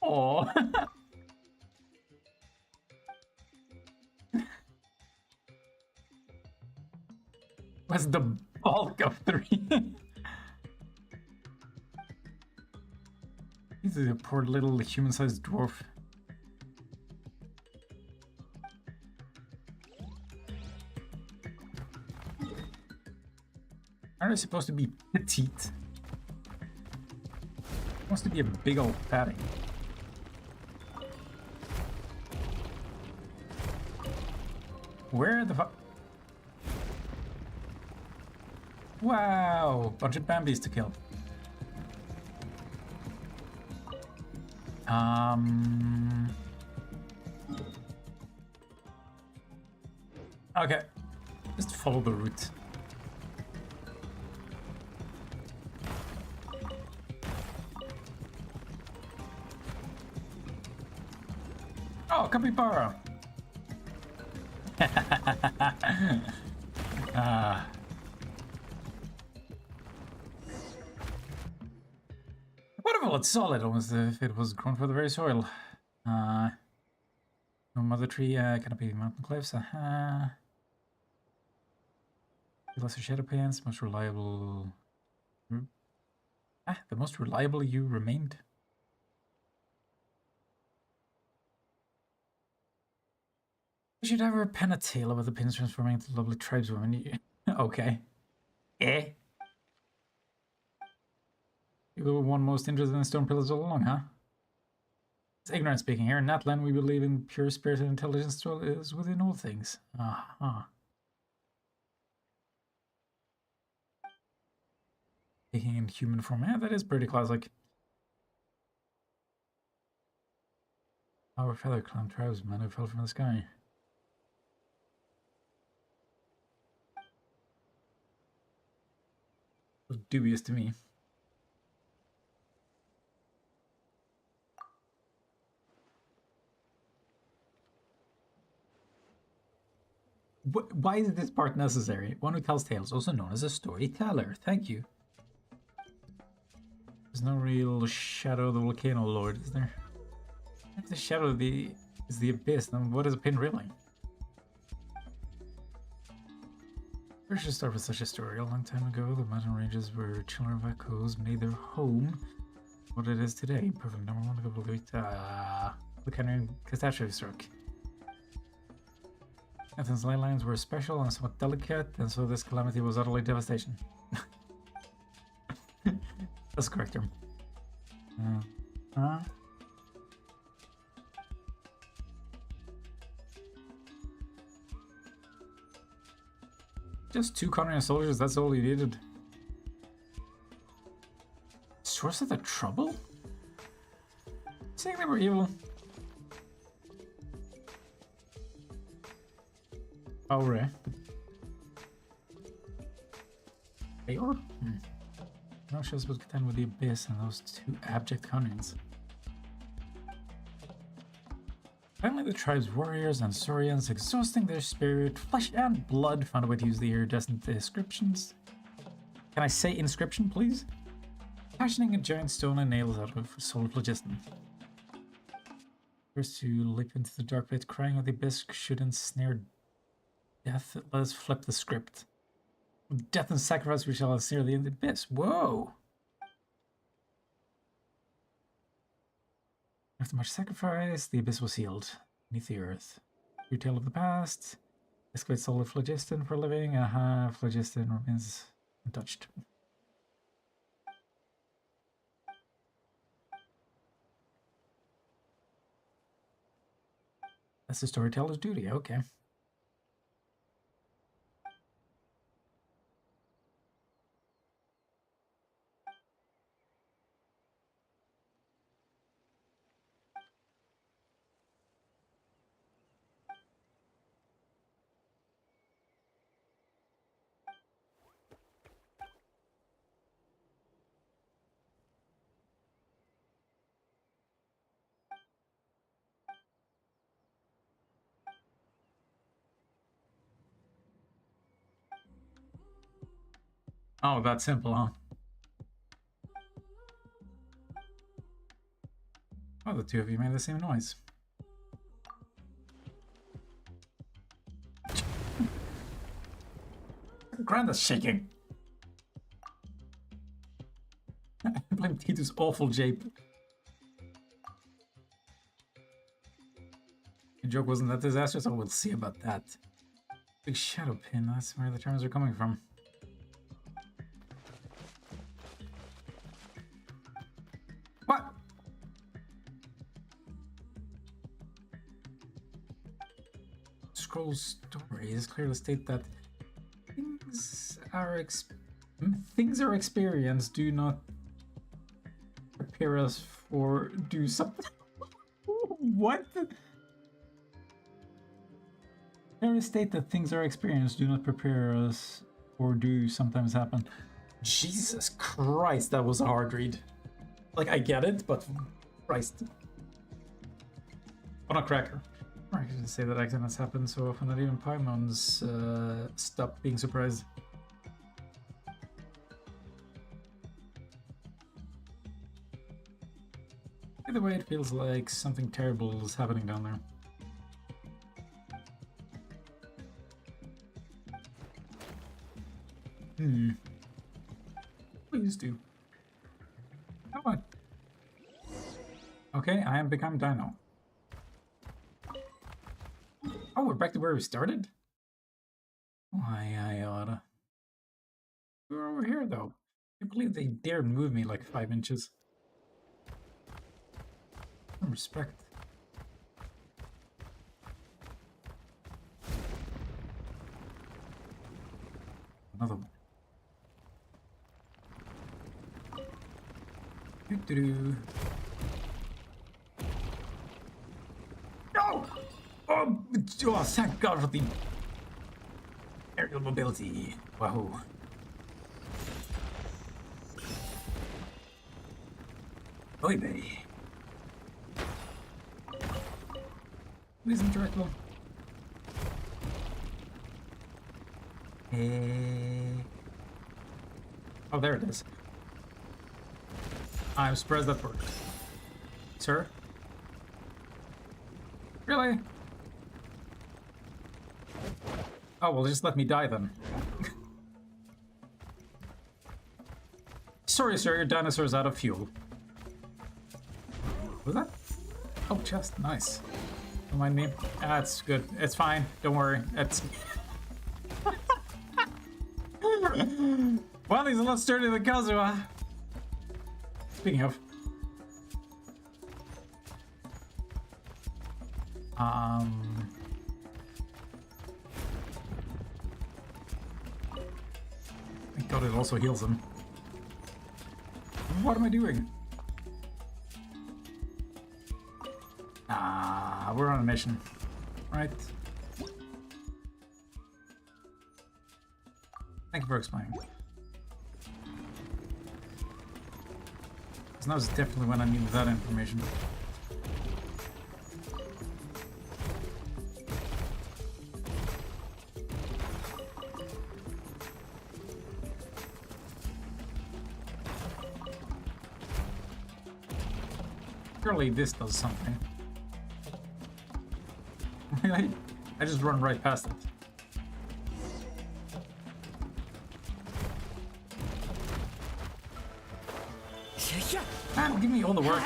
Oh. Was the bulk of 3. He's a poor little human-sized dwarf. Aren't they supposed to be petite? Supposed to be a big old fatty. Where the fuck? Wow, bunch of Bambis to kill. Okay, just follow the route. Oh, capybara. Wonderful, it's solid, almost if it was grown for the very soil. No mother tree, canopy mountain cliffs, lesser shadow pants, most reliable. The most reliable you remained. You should have her pen a tale about the pins transforming into lovely tribeswomen. Okay. Eh? You were the one most interested in stone pillars all along, huh? It's ignorant speaking here. In Natlan, we believe in pure spirit and intelligence is within all things. Taking in human form. Yeah, that is pretty classic. Our feather clan tribesmen who fell from the sky. Was dubious to me. Why is this part necessary? One who tells tales, also known as a storyteller. Thank you. There's no real shadow of the volcano lord, is there? If the shadow of is the abyss, then what is a pin really? Where should start with such a story? A long time ago, the mountain ranges where children of echoes made their home. What it is today. Perfect number one to complete. The kind of catastrophe struck. Athens' ley lines were special and somewhat delicate, and so this calamity was utterly devastation. That's the correct term. Just 2 Conrian soldiers, that's all he needed. Source of the trouble? Saying they were evil. Oh, right. They are? No shows would contend with the abyss and those 2 abject Conrians. Finally, the tribe's warriors and Saurians, exhausting their spirit, flesh and blood, found a way to use the iridescent inscriptions. Can I say inscription, please? Fashioning a giant stone and nails out of soul phlogiston. First to leap into the dark pit, crying out the abyss should ensnare death. Let us flip the script. With death and sacrifice we shall ensnare the abyss. Whoa! After much sacrifice, the abyss was healed beneath the earth. True tale of the past. Excavate solid phlogiston for a living. Phlogiston remains untouched. That's the storyteller's duty, okay. Oh, that's simple, huh? Oh, the two of you made the same noise. Ground is shaking. I blame Tito's awful jape. The joke wasn't that disastrous, so we'll see about that. Big shadow pin, that's where the terms are coming from. What? Scroll's story is clear to state that things are experienced do not prepare us for do something. What? Clear to state that things are experienced do not prepare us or do sometimes happen. Jesus Christ, that was a hard read. Like, I get it, but Christ. On a cracker. I can say that accidents happen so often that even Paimons stop being surprised. Either way, it feels like something terrible is happening down there. Please do. Come on. Okay, I am become Dino. Oh, we're back to where we started? Why, I oughta. We were over here, though. I can't believe they dared move me like 5 inches. Some respect. Another one. Doo-doo-doo. No! Oh, thank God for the aerial mobility. Wahoo. Oy vey. Please interact well. Oh, there it is. I'm surprised that worked. Sir? Really? Oh, well, just let me die then. Sorry, sir, your dinosaur's out of fuel. Was that? Oh, chest, nice. Don't mind me. That's good. It's fine. Don't worry. It's. Well, he's a lot sturdier than Kazuha. Speaking of. Thank God it also heals him. What am I doing? We're on a mission, right? Thank you for explaining. Because now is definitely when I need that information. Surely this does something. I just run right past it. Man, give me all the work.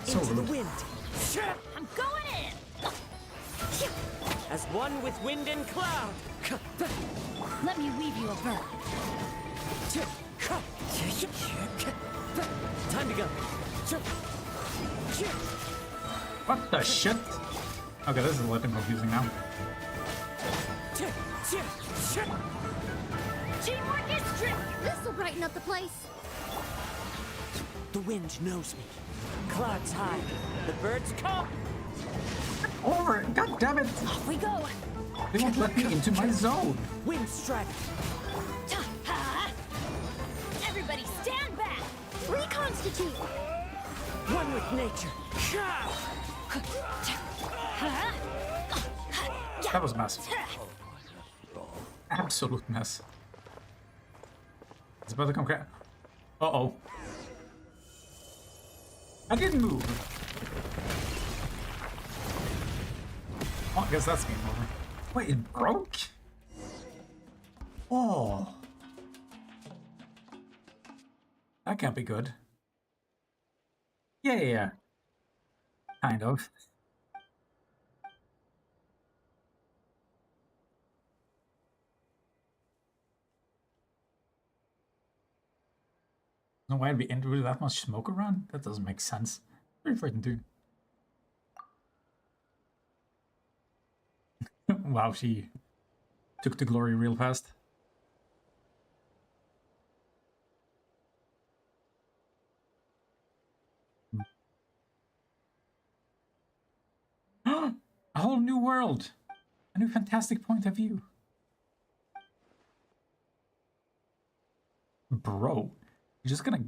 So Into the rude. wind. I'm going in! As one with wind and cloud. Let me weave you a verb. Time to go. What the shit? Okay, this is a little confusing now. Teamwork is strength. This'll brighten up the place. The wind knows me. Clouds high. The birds come. Over it! God damn it! Off we go! They won't let me into my zone. Wind strike. Everybody stand back! Reconstitute. One with nature. That was a mess. Absolute mess. It's about to come crash. Uh-oh. I didn't move. Oh, I guess that's game over. Wait, it broke? Oh. That can't be good. Yeah. Kind of. No way I'd be into that much smoke around? That doesn't make sense. Very frightened too. Wow, she took the glory real fast. A whole new world! A new fantastic point of view. Bro, you're just gonna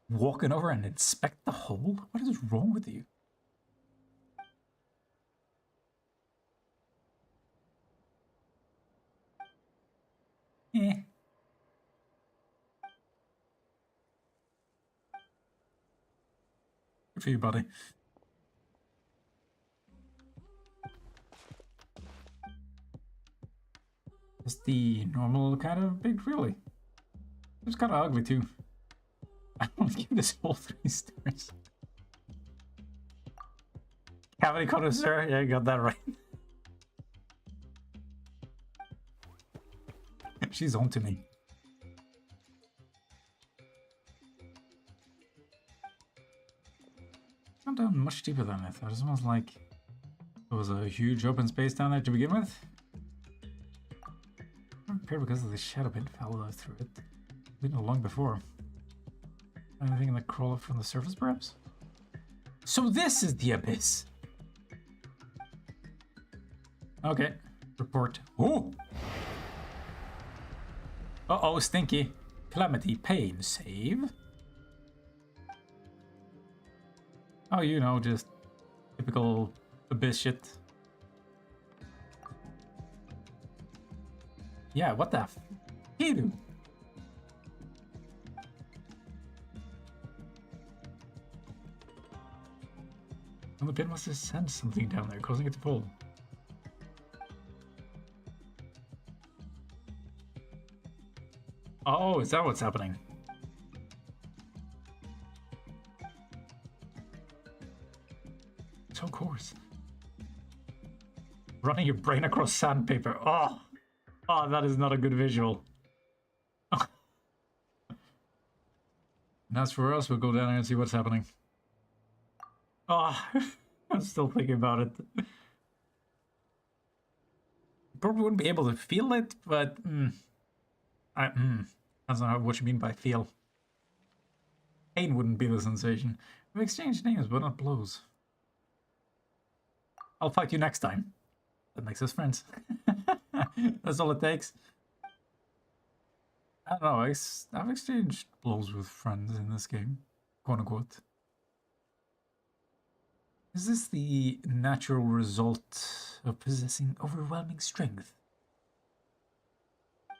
walk in over and inspect the hole? What is wrong with you? Eh. Good for you, buddy. It's the normal kind of big, really. It was kind of ugly too. I don't give this whole 3 stars. Cavity connoisseur, yeah, you got that right. She's on to me. I'm down much deeper than I thought. It's almost like there was a huge open space down there to begin with. I'm prepared because of the shadow pit fell through it. Been long before. Anything in the crawl up from the surface, perhaps? So this is the abyss. Okay. Report. Oh! Uh-oh, stinky. Calamity, pain, save. Oh, you know, just typical abyss shit. Yeah, what the f... He do? Well, the pit must have sent something down there, causing it to fall. Oh, is that what's happening? So coarse. Running your brain across sandpaper. Oh! Oh, that is not a good visual. And as for us, we'll go down there and see what's happening. Oh, I'm still thinking about it. Probably wouldn't be able to feel it, but... I don't know what you mean by feel. Pain wouldn't be the sensation. We've exchanged names, but not blows. I'll fight you next time. That makes us friends. That's all it takes. I don't know, I've exchanged blows with friends in this game. Quote unquote. Is this the natural result of possessing overwhelming strength?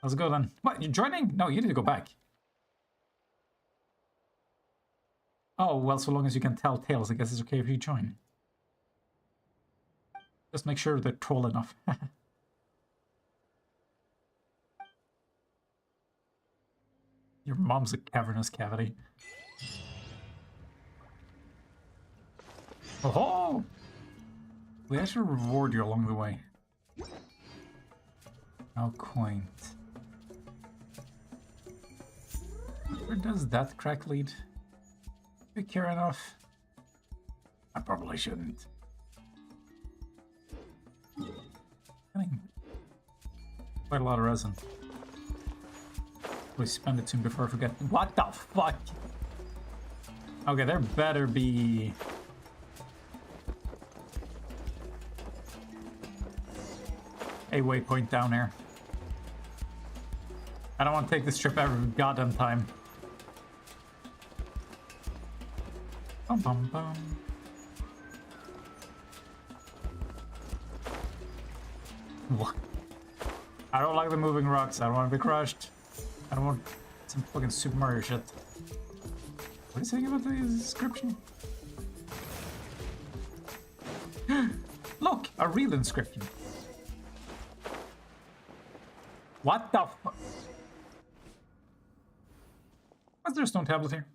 How's it go then? What, you're joining? No, you need to go back. Oh, well, so long as you can tell tales, I guess it's okay if you join. Just make sure they're tall enough. Your mom's a cavernous cavity. Oh! We actually reward you along the way. How quaint. Where does that crack lead? Do you care enough? I probably shouldn't. Getting quite a lot of resin. Please spend it soon before I forget. What the fuck? Okay, there better be... a waypoint down here. I don't want to take this trip every goddamn time. Bum bum bum. What? I don't like the moving rocks. I don't want to be crushed. I don't want some fucking Super Mario shit. What is it saying about the inscription? Look, a real inscription. What the fuck? Was there a stone tablet here?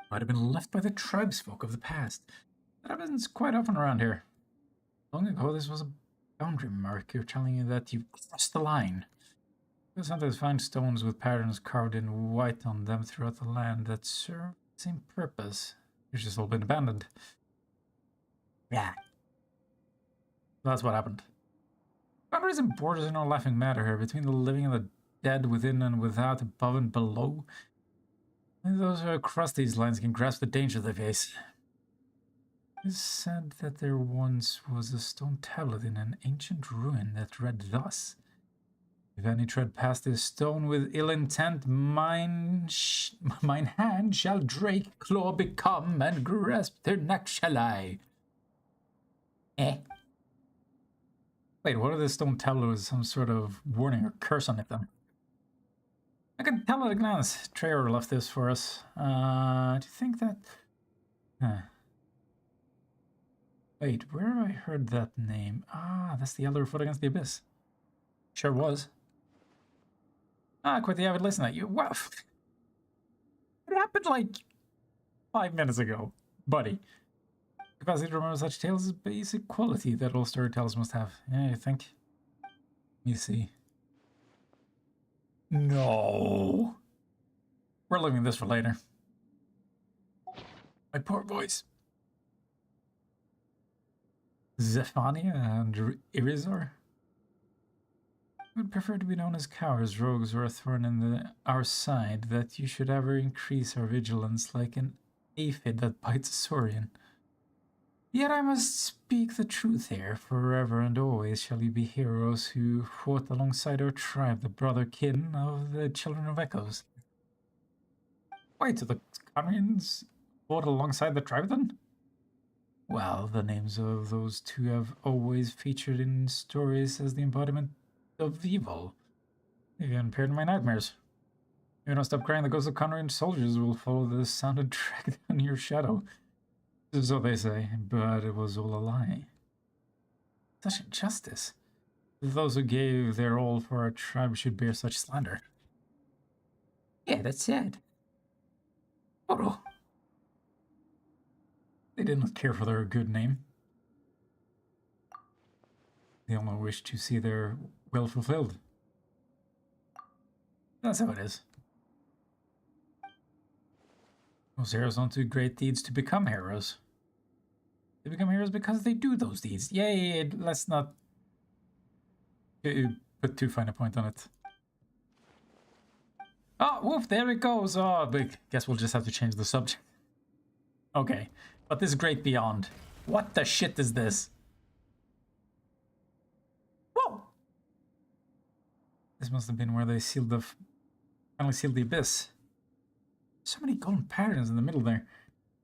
Might have been left by the tribesfolk of the past. That happens quite often around here. Long ago, this was a boundary marker telling you that you crossed the line. You'll sometimes find stones with patterns carved in white on them throughout the land that serve the same purpose. It's just all been abandoned. Yeah. That's what happened. Boundaries and borders are no laughing matter here, between the living and the dead, within and without, above and below. Only those who cross these lines can grasp the danger they face. It is said that there once was a stone tablet in an ancient ruin that read thus: "If any tread past this stone with ill intent, mine hand shall Drake claw become, and grasp their neck shall I." Eh? Wait, what if this stone tablet was some sort of warning or curse on it then? I can tell at a glance. Treyarch left this for us. Do you think that... Wait, where have I heard that name? Ah, that's the Elder Foot Against the Abyss. Sure was. Ah, quite the avid listener. You... Well, it happened like 5 minutes ago, buddy. Capacity to remember such tales is a basic quality that all storytellers must have. Yeah, you think? Let me see. No. We're leaving this for later. My poor voice. Zephania and Irizar? I would prefer to be known as cowards, rogues, or a thorn in our side, that you should ever increase our vigilance like an aphid that bites a saurian. Yet I must speak the truth here. Forever and always shall you be heroes who fought alongside our tribe, the brother kin of the Children of Echoes. Wait, so the Conrians fought alongside the tribe then? Well, the names of those two have always featured in stories as the embodiment of evil. They even appeared in my nightmares. If you don't stop crying, the ghosts of Conrian soldiers will follow the sound and track down your shadow. So they say, but it was all a lie. Such injustice. Those who gave their all for our tribe should bear such slander. Yeah, that's sad. Oro. They did not care for their good name. They only wish to see their will fulfilled. That's how it is. Most heroes don't do great deeds to become heroes. They become heroes because they do those deeds. Yay, let's not put too fine a point on it. Oh, woof, there it goes. Oh, but guess we'll just have to change the subject. Okay, but this great beyond. What the shit is this? Whoa! This must have been where they sealed the... finally sealed the abyss. So many golden patterns in the middle there.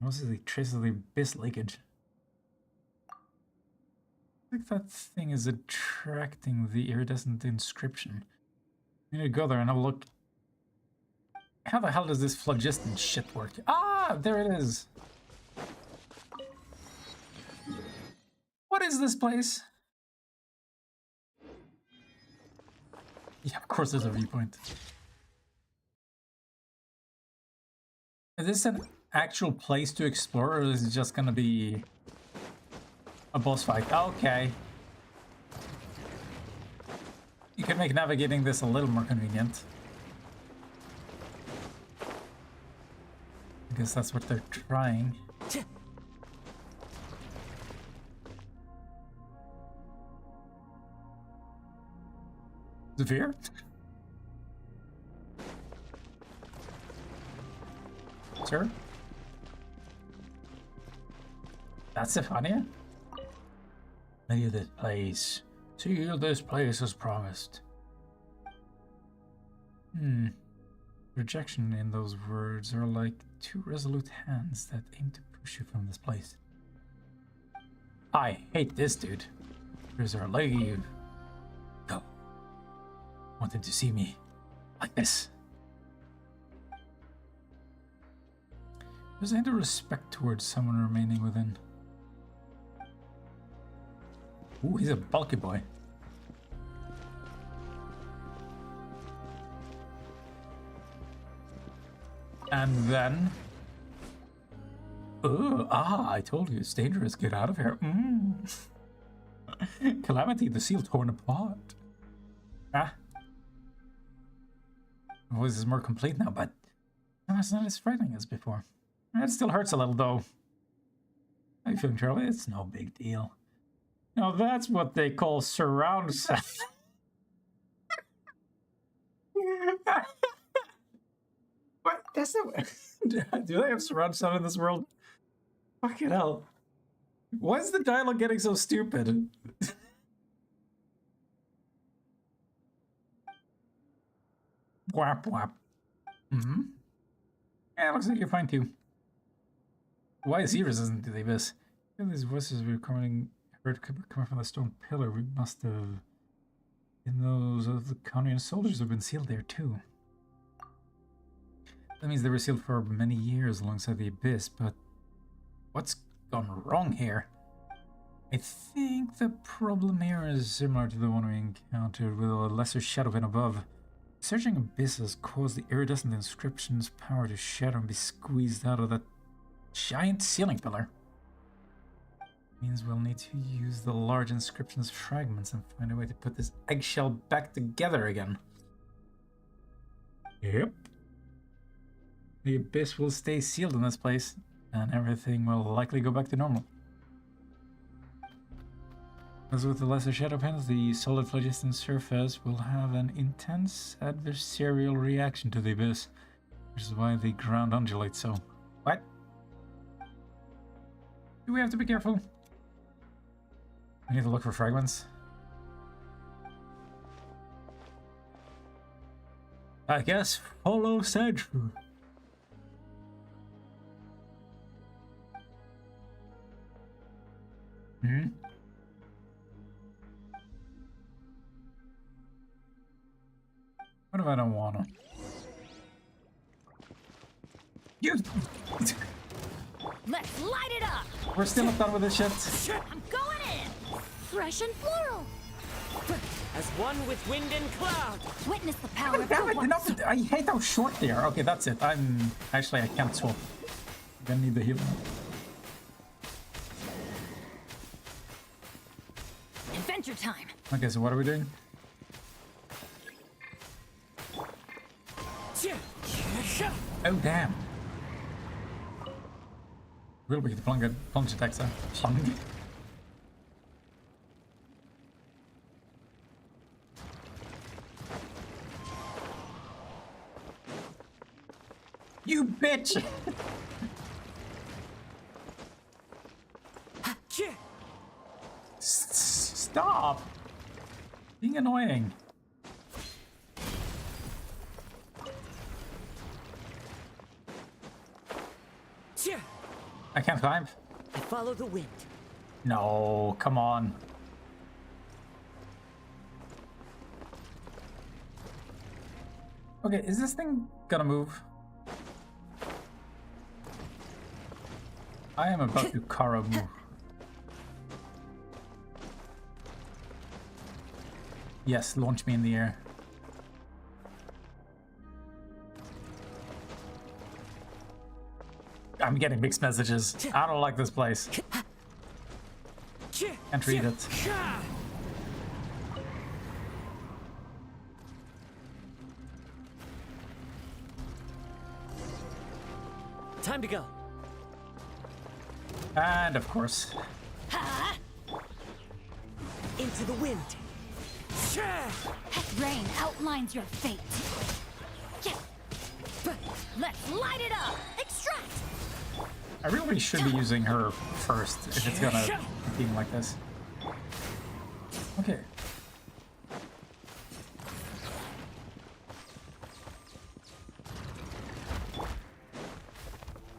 Mostly traces of the abyss leakage. I think that thing is attracting the iridescent inscription. We need to go there and have a look. How the hell does this phlogiston shit work? Ah, there it is. What is this place? Yeah, of course there's a viewpoint. Is this an actual place to explore, or is it just gonna be a boss fight? Okay. You can make navigating this a little more convenient. I guess that's what they're trying. Zephyr? Sir? That's Zephania? Leave this place. Seal this place as promised. Rejection in those words are like two resolute hands that aim to push you from this place. I hate this dude. Here's our leave. Go. Want him to see me like this. There's a hint of respect towards someone remaining within. Ooh, he's a bulky boy. And then... I told you, it's dangerous. Get out of here. Calamity, the seal torn apart. Ah. My voice is more complete now, but no, it's not as frightening as before. It still hurts a little, though. How you feeling, Charlie? It's no big deal. Now that's what they call surround sound. What? That's not... Do they have surround sound in this world? Fucking hell. Why is the dialogue getting so stupid? Whap whap. Yeah, looks like you're fine too. Why is he resistant to the abyss? These voices were coming from the stone pillar. We must have... And those of the Conrian soldiers have been sealed there too. That means they were sealed for many years alongside the abyss, but... What's gone wrong here? I think the problem here is similar to the one we encountered with a lesser Shadowfen above. Searching abyss has caused the iridescent inscription's power to shatter and be squeezed out of that giant ceiling pillar. Means we'll need to use the large inscription's fragments and find a way to put this eggshell back together again. Yep. The abyss will stay sealed in this place, and everything will likely go back to normal. As with the lesser Shadowfens, the solid phlogiston surface will have an intense adversarial reaction to the abyss, which is why the ground undulates so. What? Do we have to be careful? I need to look for fragments. I guess follow Sedgeru. What if I don't wanna? You. Let's light it up! We're still not done with this shit. I'm going in! Fresh and floral! As one with wind and cloud! Witness the power of Damn the it, once. enough, I hate how short they are. Okay, that's it. I can't swap. I'm gonna need the healing. Adventure time! Okay, so what are we doing? Oh, damn. Real wicked plunge attacks, huh? Plunge? You bitch! Stop! Being annoying. I can't climb. I follow the wind. No, come on. Okay, is this thing gonna move? I am about to Kara move. Yes, launch me in the air. I'm getting mixed messages. I don't like this place. Can't read it. Time to go. And of course. Into the wind. Rain outlines your fate. Let's light it up! Extract! I really should be using her first if it's gonna be like this. Okay.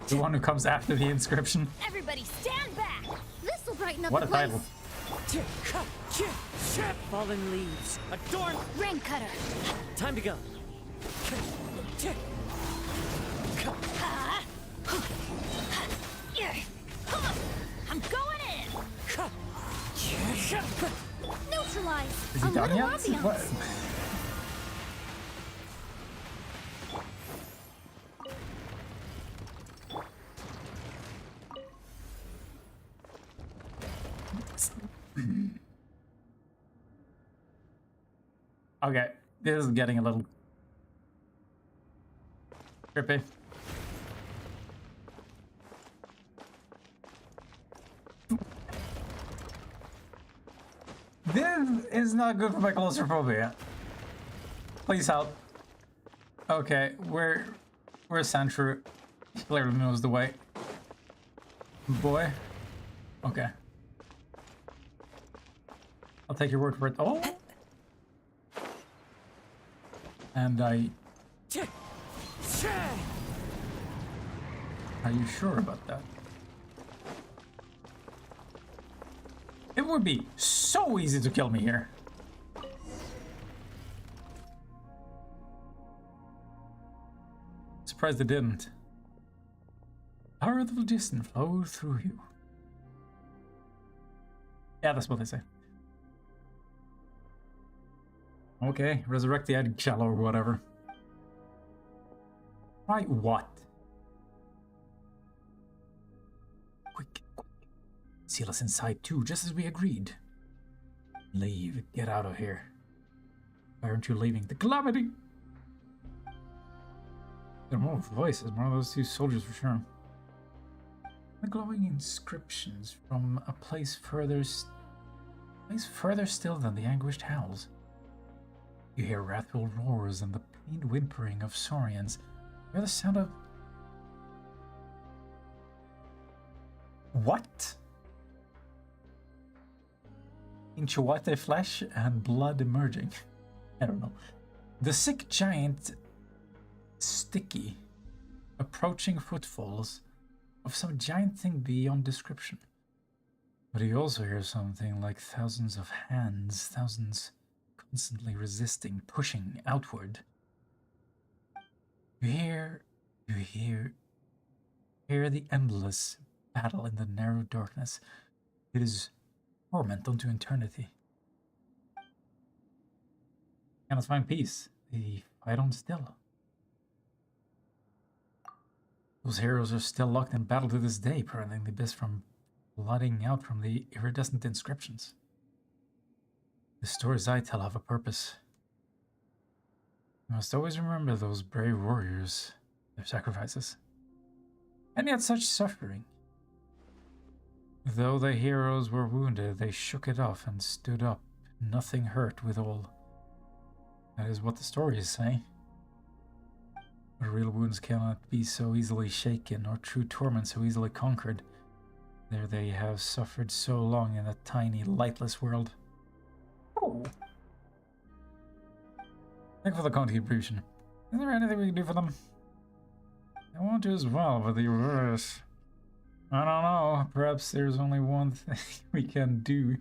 The one who comes after the inscription. Everybody stand back! This'll brighten up What the a place. title. Fallen leaves. Adorn. Rain cutter! Time to go. he done little yet? ambiance. What? Okay, this is getting a little trippy. This is not good for my claustrophobia. Please help. Okay, where's Sandshrew? He clearly knows the way. Boy. Okay. I'll take your word for it. Oh! And I... Are you sure about that? It would be so easy to kill me here. Surprised it didn't. Power of the Phlogiston flowed through you. Yeah, that's what they say. Okay, resurrect the eggshell or whatever. Right, what? Quick, quick. Seal us inside too, just as we agreed. Leave. Get out of here. Why aren't you leaving? The calamity! There are more voices, more of those two soldiers for sure. The glowing inscriptions from a place further still than the anguished howls. You hear wrathful roars and the pained whimpering of saurians. You hear the sound of... What? In Chihuahua flesh and blood emerging. I don't know. The sick giant... Sticky. Approaching footfalls of some giant thing beyond description. But you also hear something like thousands of hands, thousands constantly resisting, pushing outward. You hear the endless battle in the narrow darkness. It is torment unto eternity. Cannot find peace. The fight on still. Those heroes are still locked in battle to this day, preventing the abyss from flooding out from the iridescent inscriptions. The stories I tell have a purpose. You must always remember those brave warriors, their sacrifices. And yet such suffering. Though the heroes were wounded, they shook it off and stood up, nothing hurt withal. That is what the stories say. But real wounds cannot be so easily shaken, or true torment so easily conquered. There they have suffered so long in a tiny, lightless world. Oh. Thank you for the contribution. Is there anything we can do for them? I want to as well, but the reverse. I don't know. Perhaps there's only one thing we can do.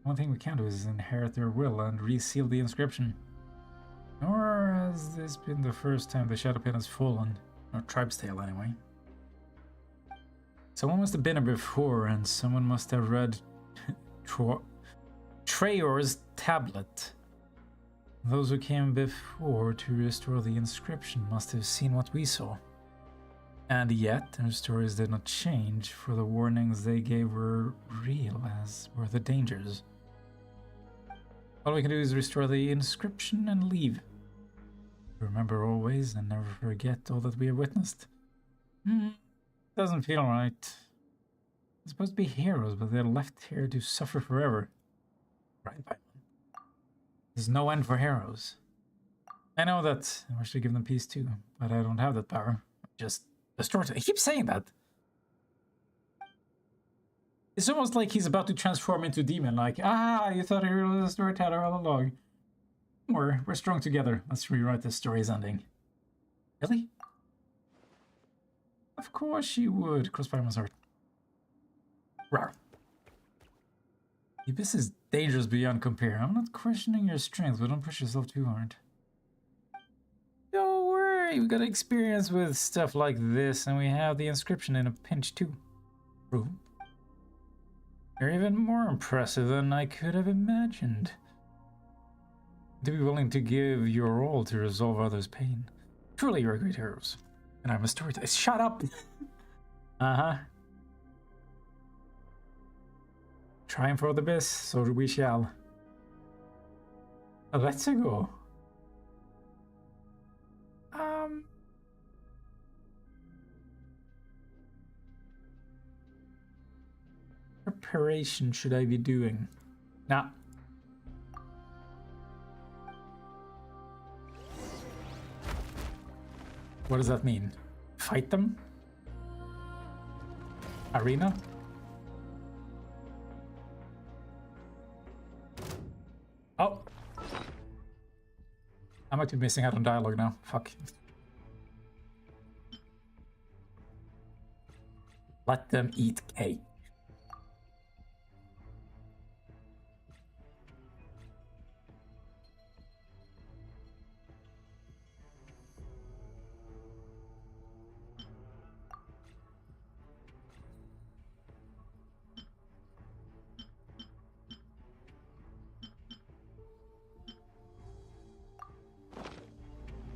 One thing we can do is inherit their will and reseal the inscription. Nor has this been the first time the Shadowpin has fallen. Or Tribe's Tale, anyway. Someone must have been here before, and someone must have read Traor's tablet. Those who came before to restore the inscription must have seen what we saw. And yet, their stories did not change, for the warnings they gave were real, as were the dangers. All we can do is restore the inscription and leave. Remember always and never forget all that we have witnessed. Doesn't feel right. They're supposed to be heroes, but they're left here to suffer forever. Right, Paimon. There's no end for heroes. I know that. I wish to give them peace too, but I don't have that power. Just destroy it. I keep saying that. It's almost like he's about to transform into demon, like, you thought he was a storyteller all along. We're strong together. Let's rewrite this story's ending. Really? Of course you would. Cross Paimon's heart. Rawr. The abyss is dangerous beyond compare. I'm not questioning your strength, but don't push yourself too hard. Don't worry, we got experience with stuff like this, and we have the inscription in a pinch too. True. You're even more impressive than I could have imagined. To be willing to give your all to resolve others' pain. Truly, you're great heroes. And I'm a storyteller. Shut up! Uh-huh. Trying for the best, so we shall. Let's go. Preparation should I be doing? Nah. What does that mean? Fight them? Arena? Oh! I might be missing out on dialogue now. Fuck. Let them eat cake.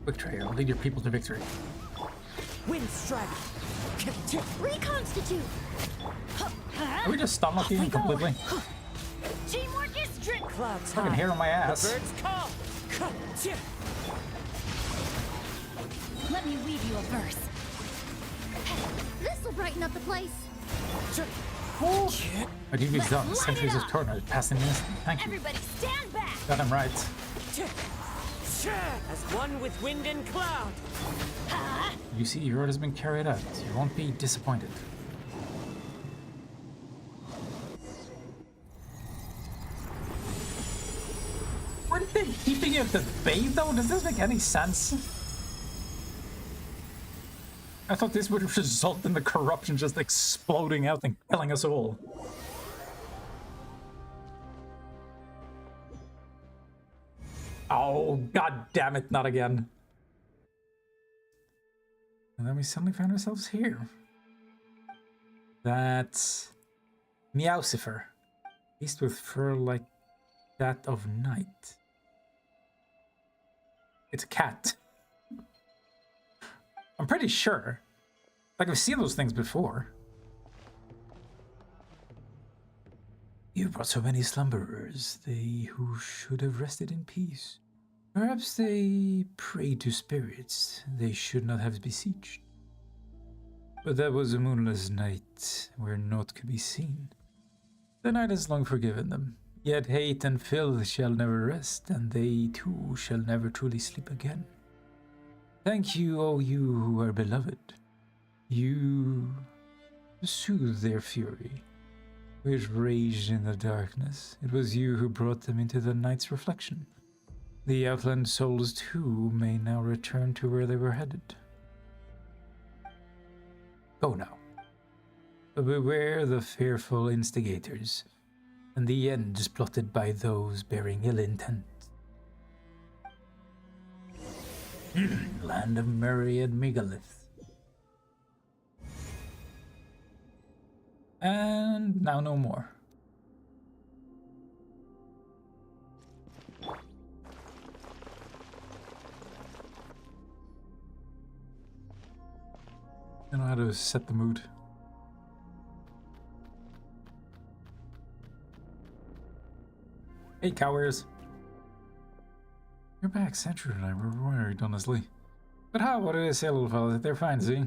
Quick Trayer, lead your people to victory. Wind strike. Reconstitute. Are we just stun locking completely? Teamwork is strict. Clouds Fucking hair on my ass. The birds call. Let me weave you a verse. This'll brighten up the place. My duty's done. Centuries of torment passing in. Thank you. Everybody stand back. Got him right. As one with wind and cloud. You see, your order has been carried out. You won't be disappointed. Weren't they keeping it at bay, though? Does this make any sense? I thought this would result in the corruption just exploding out and killing us all. Oh, god damn it, not again. And then we suddenly found ourselves here. That's Meowcifer. Beast with fur like that of night. It's a cat. I'm pretty sure. Like, I've seen those things before. You brought so many slumberers, they who should have rested in peace. Perhaps they prayed to spirits they should not have besieged. But that was a moonless night, where naught could be seen. The night has long forgiven them, yet hate and filth shall never rest, and they too shall never truly sleep again. Thank you, O you who are beloved. You soothe their fury, which raged in the darkness. It was you who brought them into the night's reflection. The outland souls too may now return to where they were headed. Go now. But beware the fearful instigators, and the ends plotted by those bearing ill intent. Land of myriad megaliths. And now no more. I don't know how to set the mood. Hey, cowers. You're back, Century and I were worried, honestly. But how? What do they say, little fella? They're fine, see?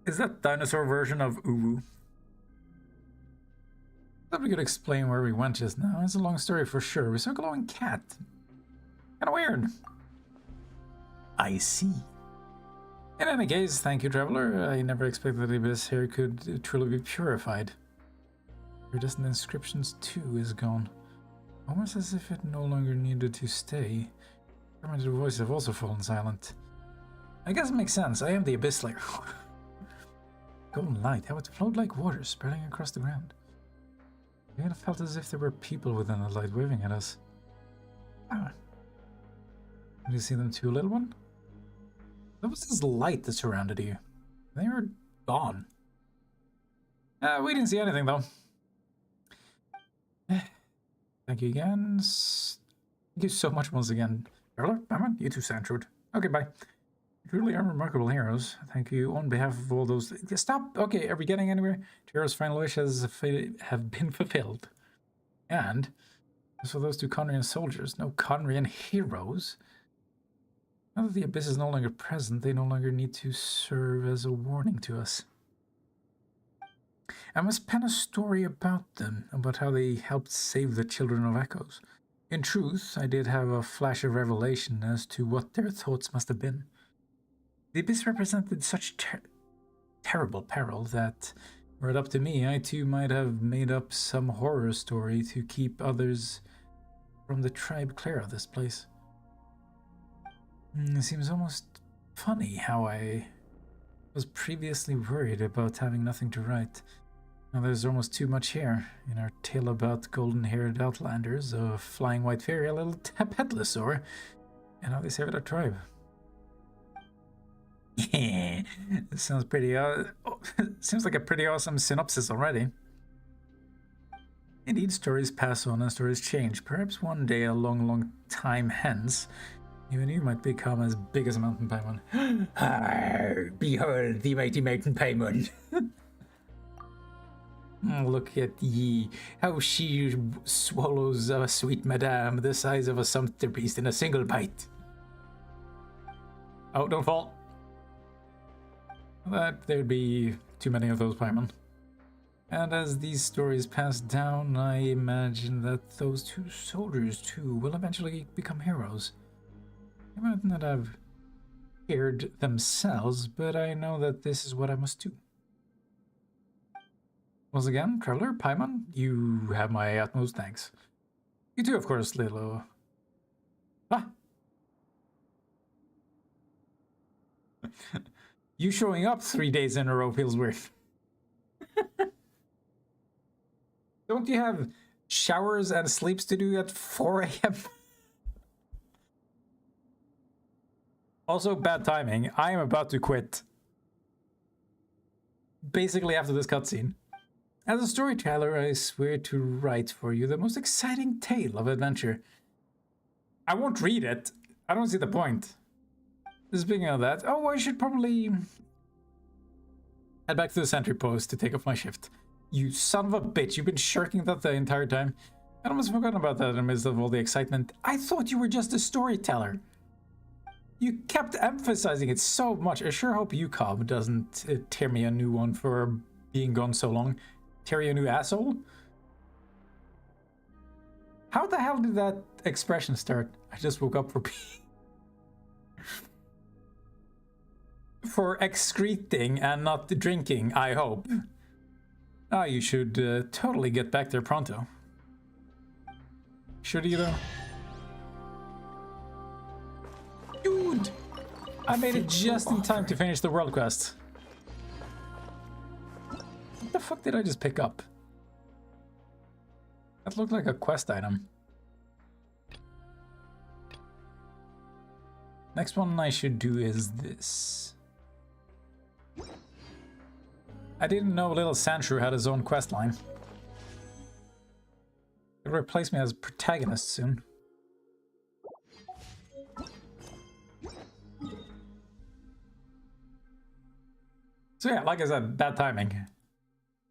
Is that dinosaur version of Uwu? Thought we could explain where we went just now. It's a long story for sure. We saw a glowing cat. Kinda weird. I see. In any case, thank you, Traveler. I never expected that this here could truly be purified. Iridescent Inscriptions 2 is gone. Almost as if it no longer needed to stay. Fermented voices have also fallen silent. I guess it makes sense. I am the Abyss Slayer. Golden light, how it flowed like water, spreading across the ground. I kind of felt as if there were people within the light waving at us. Ah. Did you see them too, little one? What was this light that surrounded you? They were gone. We didn't see anything, though. Thank you again. Thank you so much once again. Erler, Batman, you too, Sandroot. Okay, bye. You truly are remarkable heroes. Thank you on behalf of all those... Stop! Okay, are we getting anywhere? Tira's final wish have been fulfilled. And as for those two Conrian soldiers, no Conrian heroes. Now that the Abyss is no longer present, they no longer need to serve as a warning to us. I must pen a story about them, about how they helped save the Children of Echoes. In truth, I did have a flash of revelation as to what their thoughts must have been. The Abyss represented such terrible peril that, were it up to me, I too might have made up some horror story to keep others from the tribe clear of this place. It seems almost funny how I was previously worried about having nothing to write. Now there's almost too much here in our tale about golden-haired outlanders, a flying white fairy, a little petlosaur, and how they saved our tribe. Yeah, this sounds pretty. Seems like a pretty awesome synopsis already. Indeed, stories pass on and stories change. Perhaps one day, a long, long time hence, even you might become as big as a mountain paimon. Arr, behold the mighty mountain paimon. Look at ye, how she swallows a sweet madame the size of a sumpter beast in a single bite. Oh, don't fall. That there'd be too many of those paimon. And as these stories pass down, I imagine that those two soldiers too will eventually become heroes. They might not have heard themselves, but I know that this is what I must do. Once again, Traveler, Paimon, you have my utmost thanks. You too, of course, Lilo. Ah! You showing up 3 days in a row feels weird. Don't you have showers and sleeps to do at 4 a.m.? Also, bad timing. I am about to quit. Basically after this cutscene. As a storyteller, I swear to write for you the most exciting tale of adventure. I won't read it. I don't see the point. Speaking of that, oh, I should probably head back to the sentry post to take off my shift. You son of a bitch, you've been shirking that the entire time. I almost forgotten about that in the midst of all the excitement. I thought you were just a storyteller. You kept emphasizing it so much. I sure hope UCOB doesn't tear me a new one for being gone so long. Tear you a new asshole? How the hell did that expression start? I just woke up for excreting and not drinking, I hope. Ah, you should totally get back there pronto. Should you though? Dude! I made it just in time to finish the world quest. What the fuck did I just pick up? That looked like a quest item. Next one I should do is this. I didn't know little Sandshrew had his own quest line. He'll replace me as protagonist soon. So yeah, like I said, bad timing.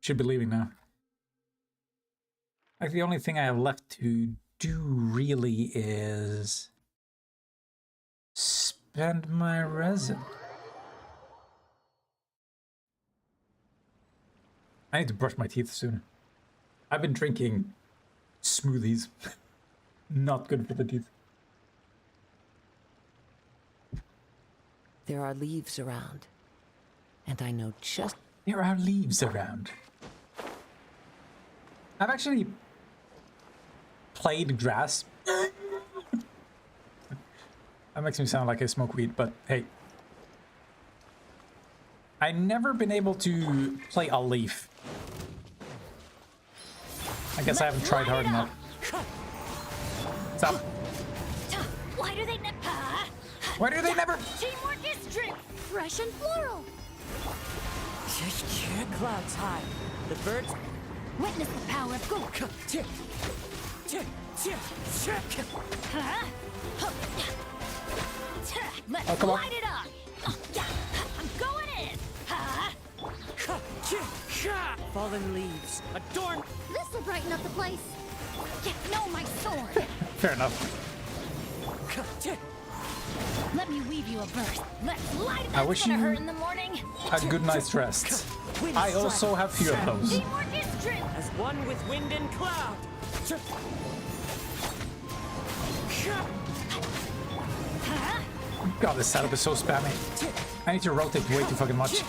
Should be leaving now. Like the only thing I have left to do really is spend my resin. I need to brush my teeth soon. I've been drinking smoothies. Not good for the teeth. There are leaves around, and I know just... There are leaves around. I've actually played grass. That makes me sound like I smoke weed, but hey. I've never been able to play a leaf. I guess I haven't tried hard enough. Stop. Why do they never? Why do they never? Teamwork is drip, fresh and floral. Clouds high. The birds Witness the power of gold. Let's Oh, come on. light it up. I'm going in. Fallen leaves, adorn. This'll brighten up the place. No, my sword. Fair enough. Let me weave you a verse. Let's light it I up. wish Gonna you hurt in the morning. a good night's rest. I also have few of those. Teamwork is strength. As one with wind and cloud. God, this setup is so spammy. I need to rotate way too fucking much.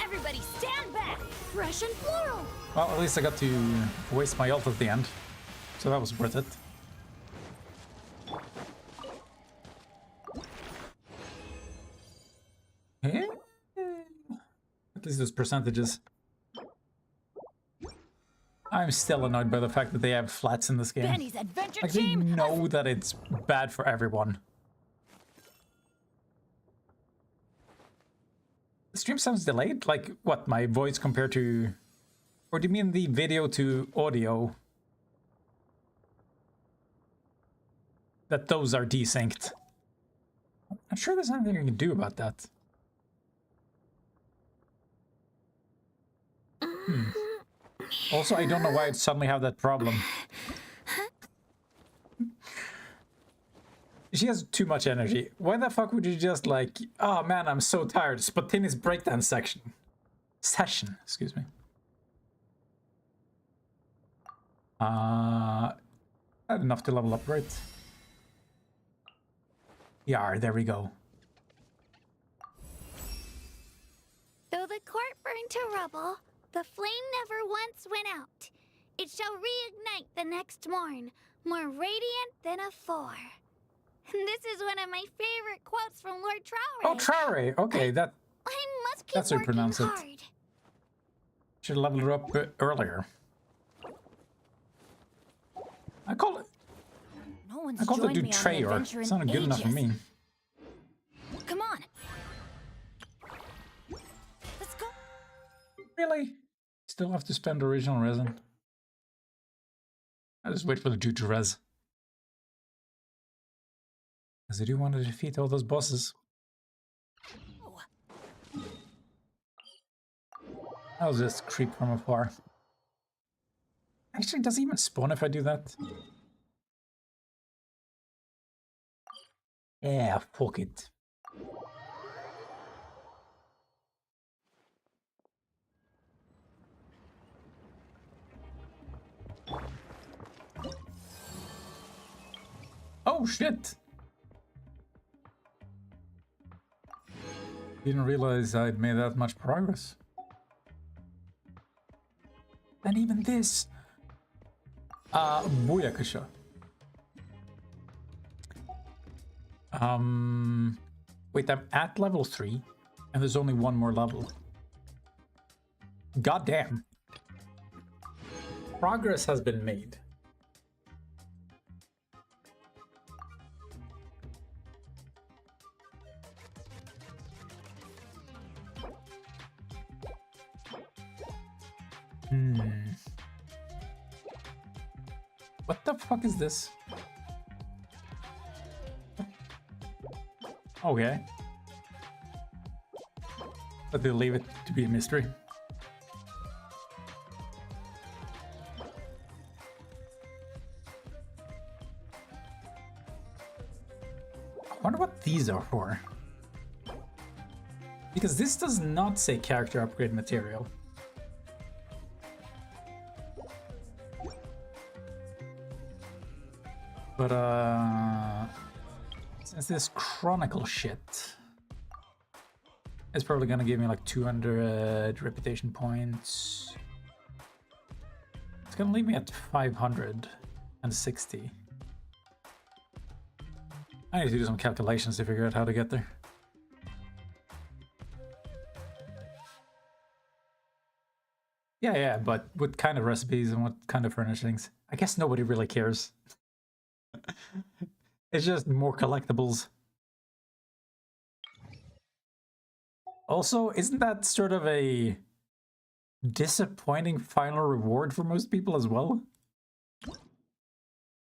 Everybody stand back. Fresh and floral. Well, at least I got to waste my ult at the end. So that was worth it. Eh? At least those percentages. I'm still annoyed by the fact that they have flats in this game. Benny's adventure Like, they team. know that it's bad for everyone. The stream sounds delayed? Like, what, my voice compared to... Or do you mean the video to audio? That those are desynced. I'm sure there's nothing you can do about that. Also, I don't know why it suddenly have that problem. She has too much energy. Why the fuck would you just like, oh man, I'm so tired. Spontaneous breakdown session, excuse me. Not enough to level up, right? Yeah, there we go. Though the court burned to rubble, the flame never once went out. It shall reignite the next morn, more radiant than afore. And this is one of my favorite quotes from Lord Trowray. Oh, Trowray. Okay, I must keep that's how you working pronounce it. hard. Should have leveled her up earlier. I call it. No one's I called it joined do me on an Trayor. adventure in Sounded good enough for ages. me. Come on. Let's go. Really? Still have to spend original resin. I'll just wait for the dude to res. Because I do want to defeat all those bosses. I'll just creep from afar. Actually, does he even spawn if I do that? Yeah, fuck it. Oh shit! Didn't realize I'd made that much progress. And even this. Booyakasha. Wait, I'm at level 3, and there's only one more level. God damn. Progress has been made. What the fuck is this? Okay. But they'll leave it to be a mystery. I wonder what these are for. Because this does not say character upgrade material. But since this Chronicle shit, it's probably gonna give me like 200 reputation points. It's gonna leave me at 560. I need to do some calculations to figure out how to get there. Yeah, but what kind of recipes and what kind of furnishings? I guess nobody really cares. It's just more collectibles. Also, isn't that sort of a disappointing final reward for most people as well.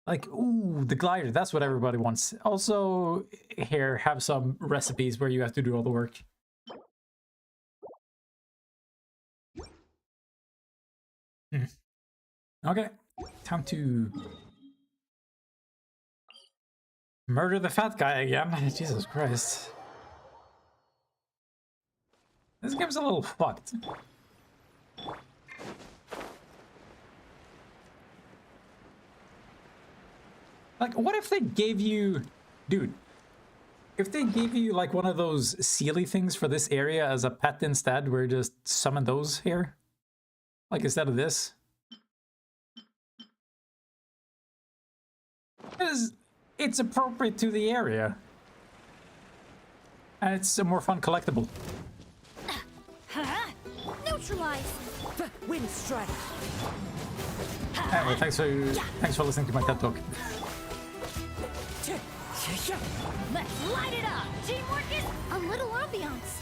Like, ooh, the glider, that's what everybody wants. Also, here, have some recipes where you have to do all the work. Okay, time to murder the fat guy again. Jesus Christ. This game's a little fucked. Like, what if they gave you... Dude, if they gave you, like, one of those Sealy things for this area as a pet instead, where you just summon those here? Like, instead of this? Because it's appropriate to the area. And it's a more fun collectible. Neutralize! Wind strike! Anyway, thanks for listening to my TED Talk. Let's light it up! Teamwork is a little ambiance.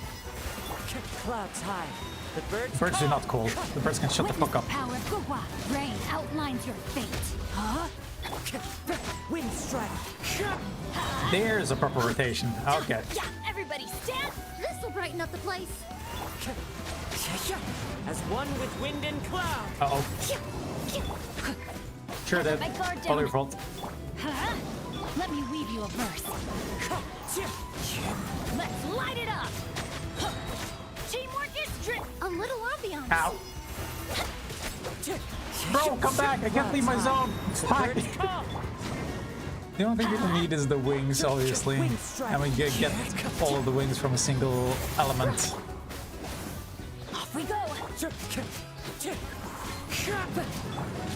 Clouds high. The birds. Birds do not call. The birds can shut the fuck up. Power of Gugwa. Rain outlines your fate. Huh? Wind strike. There's a proper rotation. Okay. Yeah, everybody stand. This'll brighten up the place. As one with wind and cloud. Uh-oh. Sure did. My guard All down. your fault. Huh? Let me weave you a verse. Let's light it up. Teamwork is a little ambiance. Ow. Bro, come back! I can't leave my zone! Fuck! The only thing people need is the wings, obviously. And we get all of the wings from a single element. Off we go.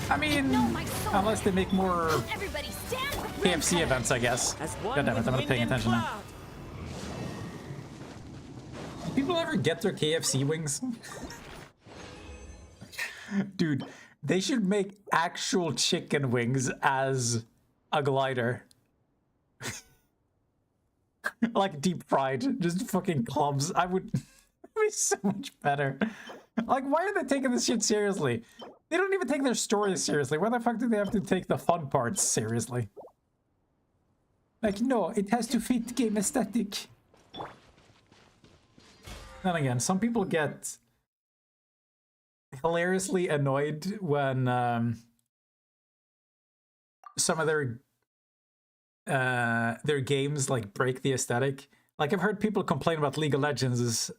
I mean, unless they make more Everybody stand. KFC events, I guess. God damn it, I'm not paying attention now. Do people ever get their KFC wings? Dude, they should make actual chicken wings as a glider. Like deep fried, just fucking clubs. I would it'd be so much better. Like, why are they taking this shit seriously? They don't even take their stories seriously. Why the fuck do they have to take the fun parts seriously? Like, no, it has to fit game aesthetic. Then again, some people get hilariously annoyed when some of their games like break the aesthetic. Like, I've heard people complain about League of Legends is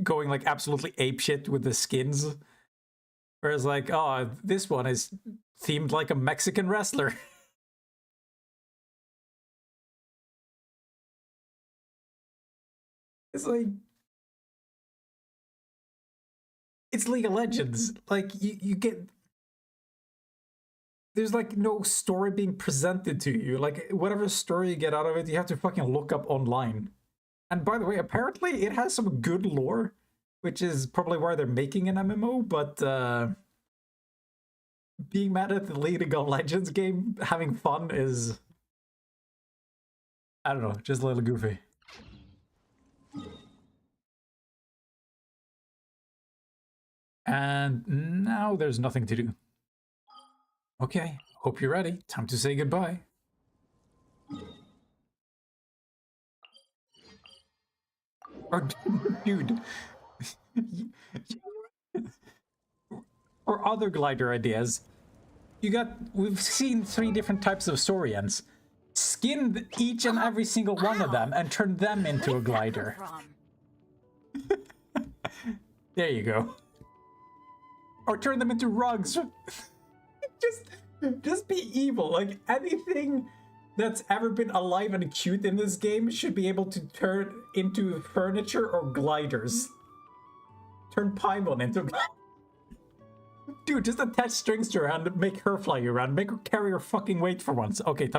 going like absolutely apeshit with the skins, whereas like, oh, this one is themed like a Mexican wrestler. It's like, it's League of Legends. Like, you get, there's like no story being presented to you. Like, whatever story you get out of it, you have to fucking look up online. And by the way, apparently it has some good lore, which is probably why they're making an MMO, but being mad at the League of Legends game having fun is, I don't know, just a little goofy. And now there's nothing to do. Okay, hope you're ready. Time to say goodbye. Or, dude, or other glider ideas. We've seen 3 different types of saurians. Skin each and every single one of them and turn them into a glider. There you go. Or turn them into rugs. Just be evil. Like, anything that's ever been alive and cute in this game should be able to turn into furniture or gliders. Turn Paimon into... Dude, just attach strings to her and make her fly you around. Make her carry her fucking weight for once. Okay, time